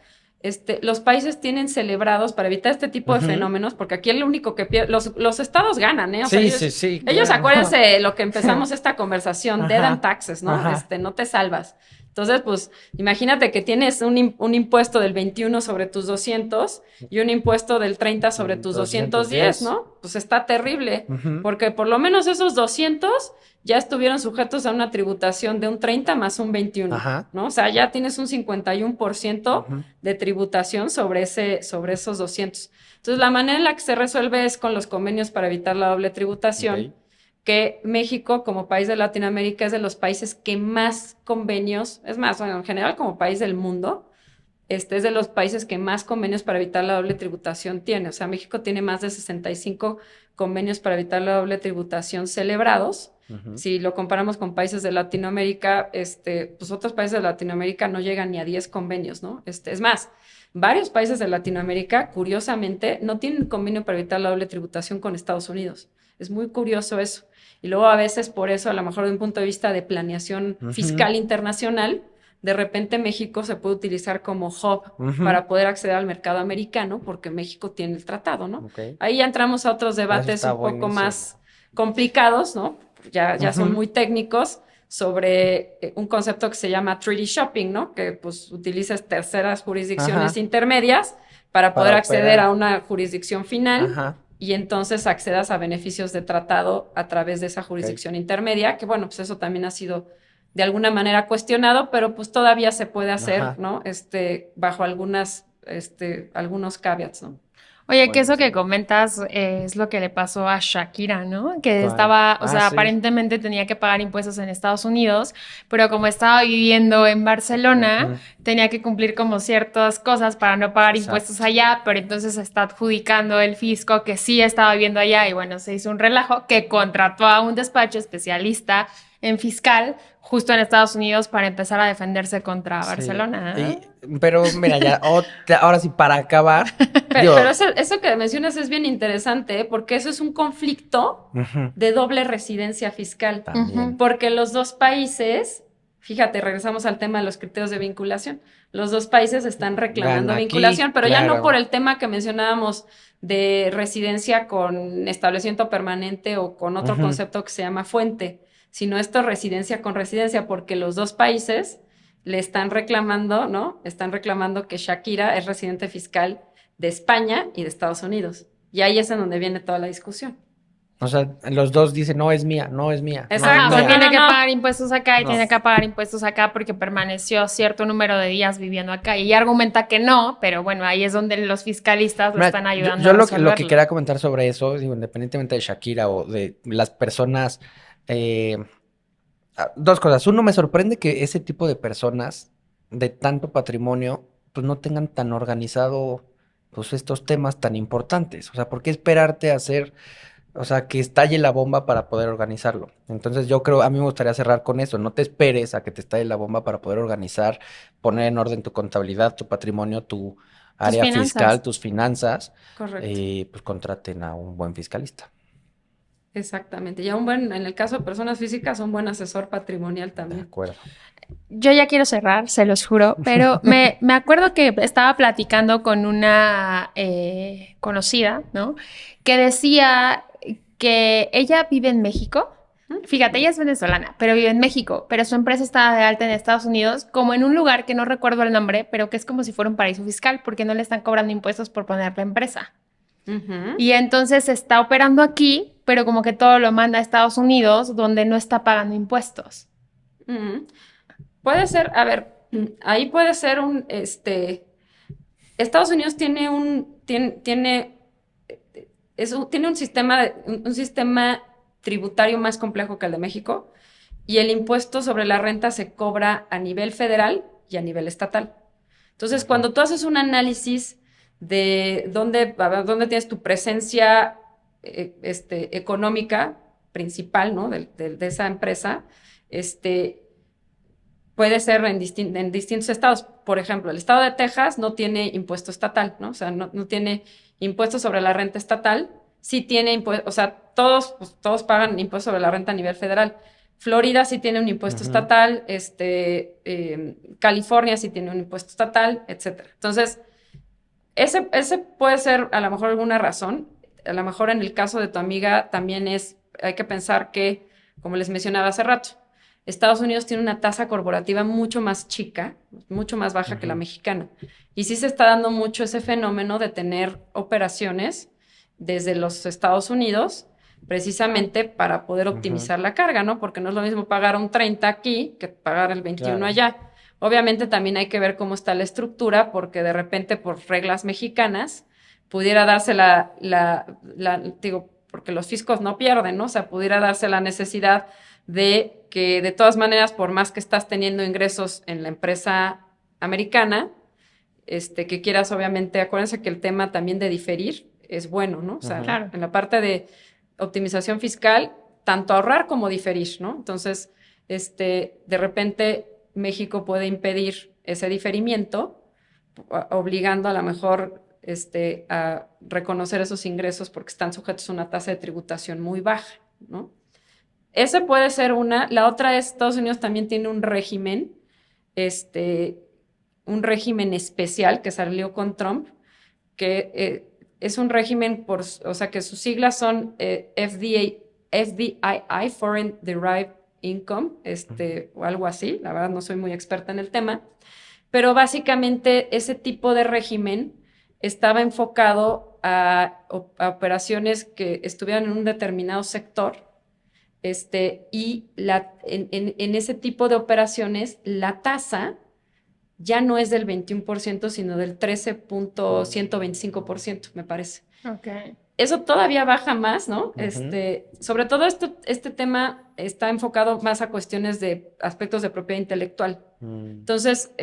Los países tienen celebrados para evitar este tipo de Ujú. fenómenos, porque aquí el único que pierde, los estados ganan, ¿eh? O sea, Sí, ellos, sí, sí, ellos claro. acuérdense de lo que empezamos esta conversación, dead Ajá. and taxes, ¿no? Ajá. No te salvas. Entonces, pues, imagínate que tienes un impuesto del 21 sobre tus 200 y un impuesto del 30 sobre tus 210, ¿no? Pues está terrible, Ujú. porque por lo menos esos 200 ya estuvieron sujetos a una tributación de un 30 más un 21, Ajá. ¿no? O sea, ya tienes un 51% Ujú. de tributación sobre esos 200. Entonces, la manera en la que se resuelve es con los convenios para evitar la doble tributación, Ok. que México, como país de Latinoamérica, es de los países que más convenios, es más, bueno, en general como país del mundo, es de los países que más convenios para evitar la doble tributación tiene. O sea, México tiene más de 65 convenios para evitar la doble tributación celebrados. Ujú. Si lo comparamos con países de Latinoamérica, pues otros países de Latinoamérica no llegan ni a 10 convenios, ¿no? Es más, varios países de Latinoamérica, curiosamente, no tienen convenio para evitar la doble tributación con Estados Unidos. Es muy curioso eso. Y luego a veces por eso, a lo mejor de un punto de vista de planeación Ujú. fiscal internacional, de repente México se puede utilizar como hub Ujú. para poder acceder al mercado americano porque México tiene el tratado, ¿no? Ok. Ahí ya entramos a otros Eso debates está un poco buenísimo. más complicados, ¿no? Ya son Ujú. muy técnicos sobre un concepto que se llama treaty shopping, ¿no? Que pues utilizas terceras jurisdicciones Ajá. intermedias para poder Para acceder operar. a una jurisdicción final Ajá. y entonces accedas a beneficios de tratado a través de esa jurisdicción intermedia, que bueno, pues eso también ha sido de alguna manera cuestionado, pero pues todavía se puede hacer, Ajá. ¿no? Bajo algunos caveats, ¿no? Oye, que eso que Buenísimo. comentas es lo que le pasó a Shakira, ¿no? Que ¿Cuál? estaba, o sea, Sí. aparentemente tenía que pagar impuestos en Estados Unidos, pero como estaba viviendo en Barcelona, Ujú. tenía que cumplir como ciertas cosas para no pagar Exacto. impuestos allá, pero entonces está adjudicando el fisco que sí estaba viviendo allá y bueno, se hizo un relajo que contrató a un despacho especialista en fiscal justo en Estados Unidos para empezar a defenderse contra Sí. Barcelona. Pero mira, ya, ahora sí, para acabar, digo, Pero eso que mencionas es bien interesante, ¿eh? Porque eso es un conflicto ujú, de doble residencia fiscal. también. Porque los dos países, fíjate, regresamos al tema de los criterios de vinculación. Los dos países están reclamando Gana aquí, vinculación, pero ya no claro. por el tema que mencionábamos de residencia con establecimiento permanente o con otro Ujú. concepto que se llama fuente, sino esto residencia con residencia, porque los dos países le están reclamando, ¿no? Están reclamando que Shakira es residente fiscal de España y de Estados Unidos. Y ahí es en donde viene toda la discusión. O sea, los dos dicen, no es mía, no es mía, no es Exacto, Ajá, o sea, mía. tiene no, que no. pagar impuestos acá y No. tiene que pagar impuestos acá porque permaneció cierto número de días viviendo acá. Y ella argumenta que no, pero bueno, ahí es donde los fiscalistas lo Mira, están ayudando yo a lo que resolverlo. quería comentar sobre eso, digo, independientemente de Shakira o de las personas, dos cosas. Uno, me sorprende que ese tipo de personas de tanto patrimonio, pues no tengan tan organizado, pues estos temas tan importantes. O sea, ¿por qué esperarte a hacer, o sea, que estalle la bomba para poder organizarlo? Entonces yo creo, a mí me gustaría cerrar con eso. No te esperes a que te estalle la bomba para poder organizar, poner en orden tu contabilidad, tu patrimonio, tu área finanzas. fiscal, tus finanzas. Correcto. Pues contraten a un buen fiscalista. Exactamente. Y en el caso de personas físicas, un buen asesor patrimonial De también. acuerdo. Yo ya quiero cerrar, se los juro, pero me acuerdo que estaba platicando con una conocida, ¿no? Que decía que ella vive en México. Fíjate, ella es venezolana, pero vive en México, pero su empresa está de alta en Estados Unidos, como en un lugar que no recuerdo el nombre, pero que es como si fuera un paraíso fiscal, porque no le están cobrando impuestos por poner la empresa. Y entonces está operando aquí, pero como que todo lo manda a Estados Unidos, donde no está pagando impuestos. Puede ser, a ver, ahí puede ser Estados Unidos tiene un sistema tributario más complejo que el de México, y el impuesto sobre la renta se cobra a nivel federal y a nivel estatal. Entonces, cuando tú haces un análisis de dónde tienes tu presencia económica principal, ¿no? de esa empresa, puede ser en distintos estados. Por ejemplo, el estado de Texas no tiene impuesto estatal, ¿no? O sea, no tiene impuesto sobre la renta estatal. Sí tiene impuesto, o sea, todos pagan impuesto sobre la renta a nivel federal. Florida sí tiene un impuesto estatal, California sí tiene un impuesto estatal, etcétera. Entonces, ese puede ser a lo mejor alguna razón. A lo mejor en el caso de tu amiga también hay que pensar que, como les mencionaba hace rato, Estados Unidos tiene una tasa corporativa mucho más chica, mucho más baja que la mexicana. Y sí se está dando mucho ese fenómeno de tener operaciones desde los Estados Unidos, precisamente para poder optimizar la carga, ¿no? Porque no es lo mismo pagar un 30 aquí que pagar el 21 allá. Obviamente también hay que ver cómo está la estructura, porque de repente por reglas mexicanas pudiera darse digo, porque los fiscos no pierden, ¿no? O sea, pudiera darse la necesidad de que de todas maneras, por más que estás teniendo ingresos en la empresa americana, que quieras, obviamente, acuérdense que el tema también de diferir es bueno, ¿no? O sea, en la parte de optimización fiscal, tanto ahorrar como diferir, ¿no? Entonces, de repente México puede impedir ese diferimiento, obligando a lo mejor a reconocer esos ingresos porque están sujetos a una tasa de tributación muy baja, ¿no? Esa puede ser una. La otra es, Estados Unidos también tiene un régimen especial que salió con Trump, que es un régimen, o sea, que sus siglas son FDII, Foreign Derived Income, o algo así. La verdad no soy muy experta en el tema, pero básicamente ese tipo de régimen estaba enfocado a operaciones que estuvieran en un determinado sector. Y en ese tipo de operaciones, la tasa ya no es del 21%, sino del 13.125%, me parece. Okay. Eso todavía baja más, ¿no? Sobre todo este tema está enfocado más a cuestiones de aspectos de propiedad intelectual. Entonces,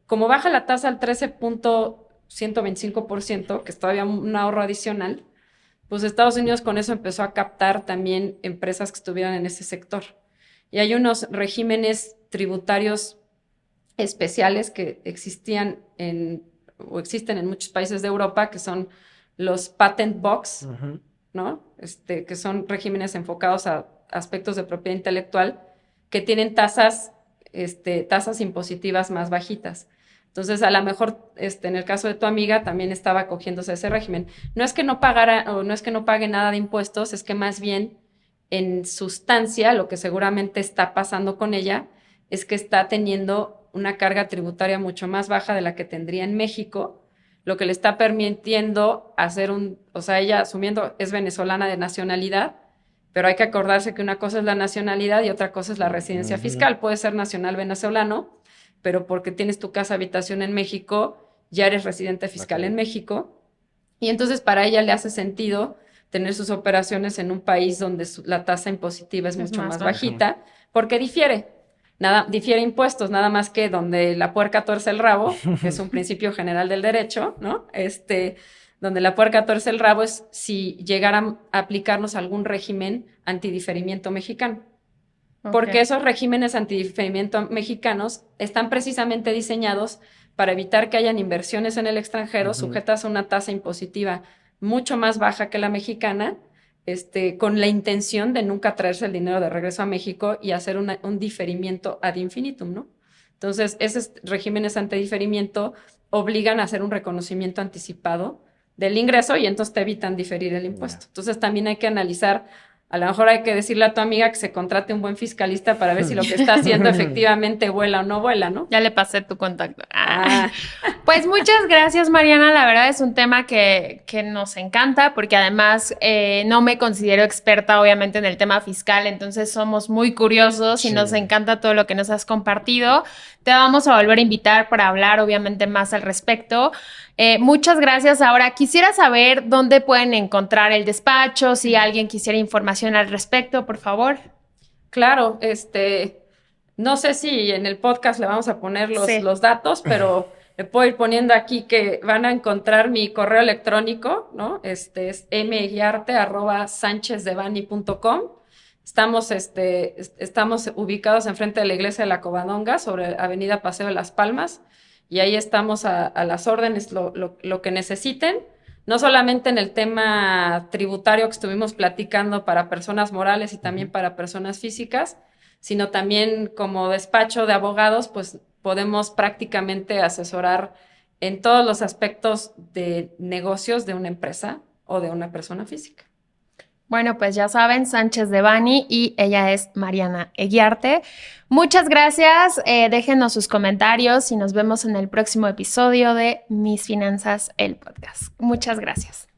como baja la tasa al 13.125%, que es todavía un ahorro adicional, pues Estados Unidos con eso empezó a captar también empresas que estuvieran en ese sector. Y hay unos regímenes tributarios especiales que existen en muchos países de Europa, que son los patent box, ¿no? Que son regímenes enfocados a aspectos de propiedad intelectual que tienen tasas impositivas más bajitas. Entonces, a lo mejor, en el caso de tu amiga, también estaba acogiéndose a ese régimen. No es que no pagara o no es que no pague nada de impuestos, es que más bien, en sustancia, lo que seguramente está pasando con ella es que está teniendo una carga tributaria mucho más baja de la que tendría en México, lo que le está permitiendo hacer o sea, ella asumiendo es venezolana de nacionalidad, pero hay que acordarse que una cosa es la nacionalidad y otra cosa es la residencia fiscal. Puede ser nacional venezolano, pero porque tienes tu casa habitación en México, ya eres residente fiscal en México. Y entonces para ella le hace sentido tener sus operaciones en un país donde la tasa impositiva es mucho más bajita, porque difiere impuestos, nada más que donde la puerca tuerce el rabo, que es un principio general del derecho, ¿no? Donde la puerca tuerce el rabo es si llegaran a aplicarnos algún régimen antidiferimiento mexicano. Porque esos regímenes antidiferimiento mexicanos están precisamente diseñados para evitar que hayan inversiones en el extranjero sujetas a una tasa impositiva mucho más baja que la mexicana, con la intención de nunca traerse el dinero de regreso a México y hacer un diferimiento ad infinitum, ¿no? Entonces, esos regímenes ante diferimiento obligan a hacer un reconocimiento anticipado del ingreso y entonces te evitan diferir el impuesto. Entonces, también hay que analizar, a lo mejor hay que decirle a tu amiga que se contrate un buen fiscalista para ver si lo que está haciendo efectivamente vuela o no vuela, ¿no? Ya le pasé tu contacto. Pues muchas gracias, Mariana. La verdad es un tema que nos encanta porque además no me considero experta, obviamente, en el tema fiscal. Entonces somos muy curiosos y nos encanta todo lo que nos has compartido. Te vamos a volver a invitar para hablar, obviamente, más al respecto. Muchas gracias. Ahora, quisiera saber dónde pueden encontrar el despacho, si alguien quisiera información al respecto, por favor. Claro, no sé si en el podcast le vamos a poner los datos, pero le puedo ir poniendo aquí que van a encontrar mi correo electrónico, ¿no? Es mguiarte@sanchezdevani.com. Estamos ubicados enfrente de la iglesia de la Covadonga, sobre Avenida Paseo de las Palmas, y ahí estamos a las órdenes, lo que necesiten. No solamente en el tema tributario que estuvimos platicando para personas morales y también para personas físicas, sino también como despacho de abogados, pues podemos prácticamente asesorar en todos los aspectos de negocios de una empresa o de una persona física. Bueno, pues ya saben, Sánchez Devani y ella es Mariana Eguiarte. Muchas gracias, déjenos sus comentarios y nos vemos en el próximo episodio de Mis Finanzas, el podcast. Muchas gracias.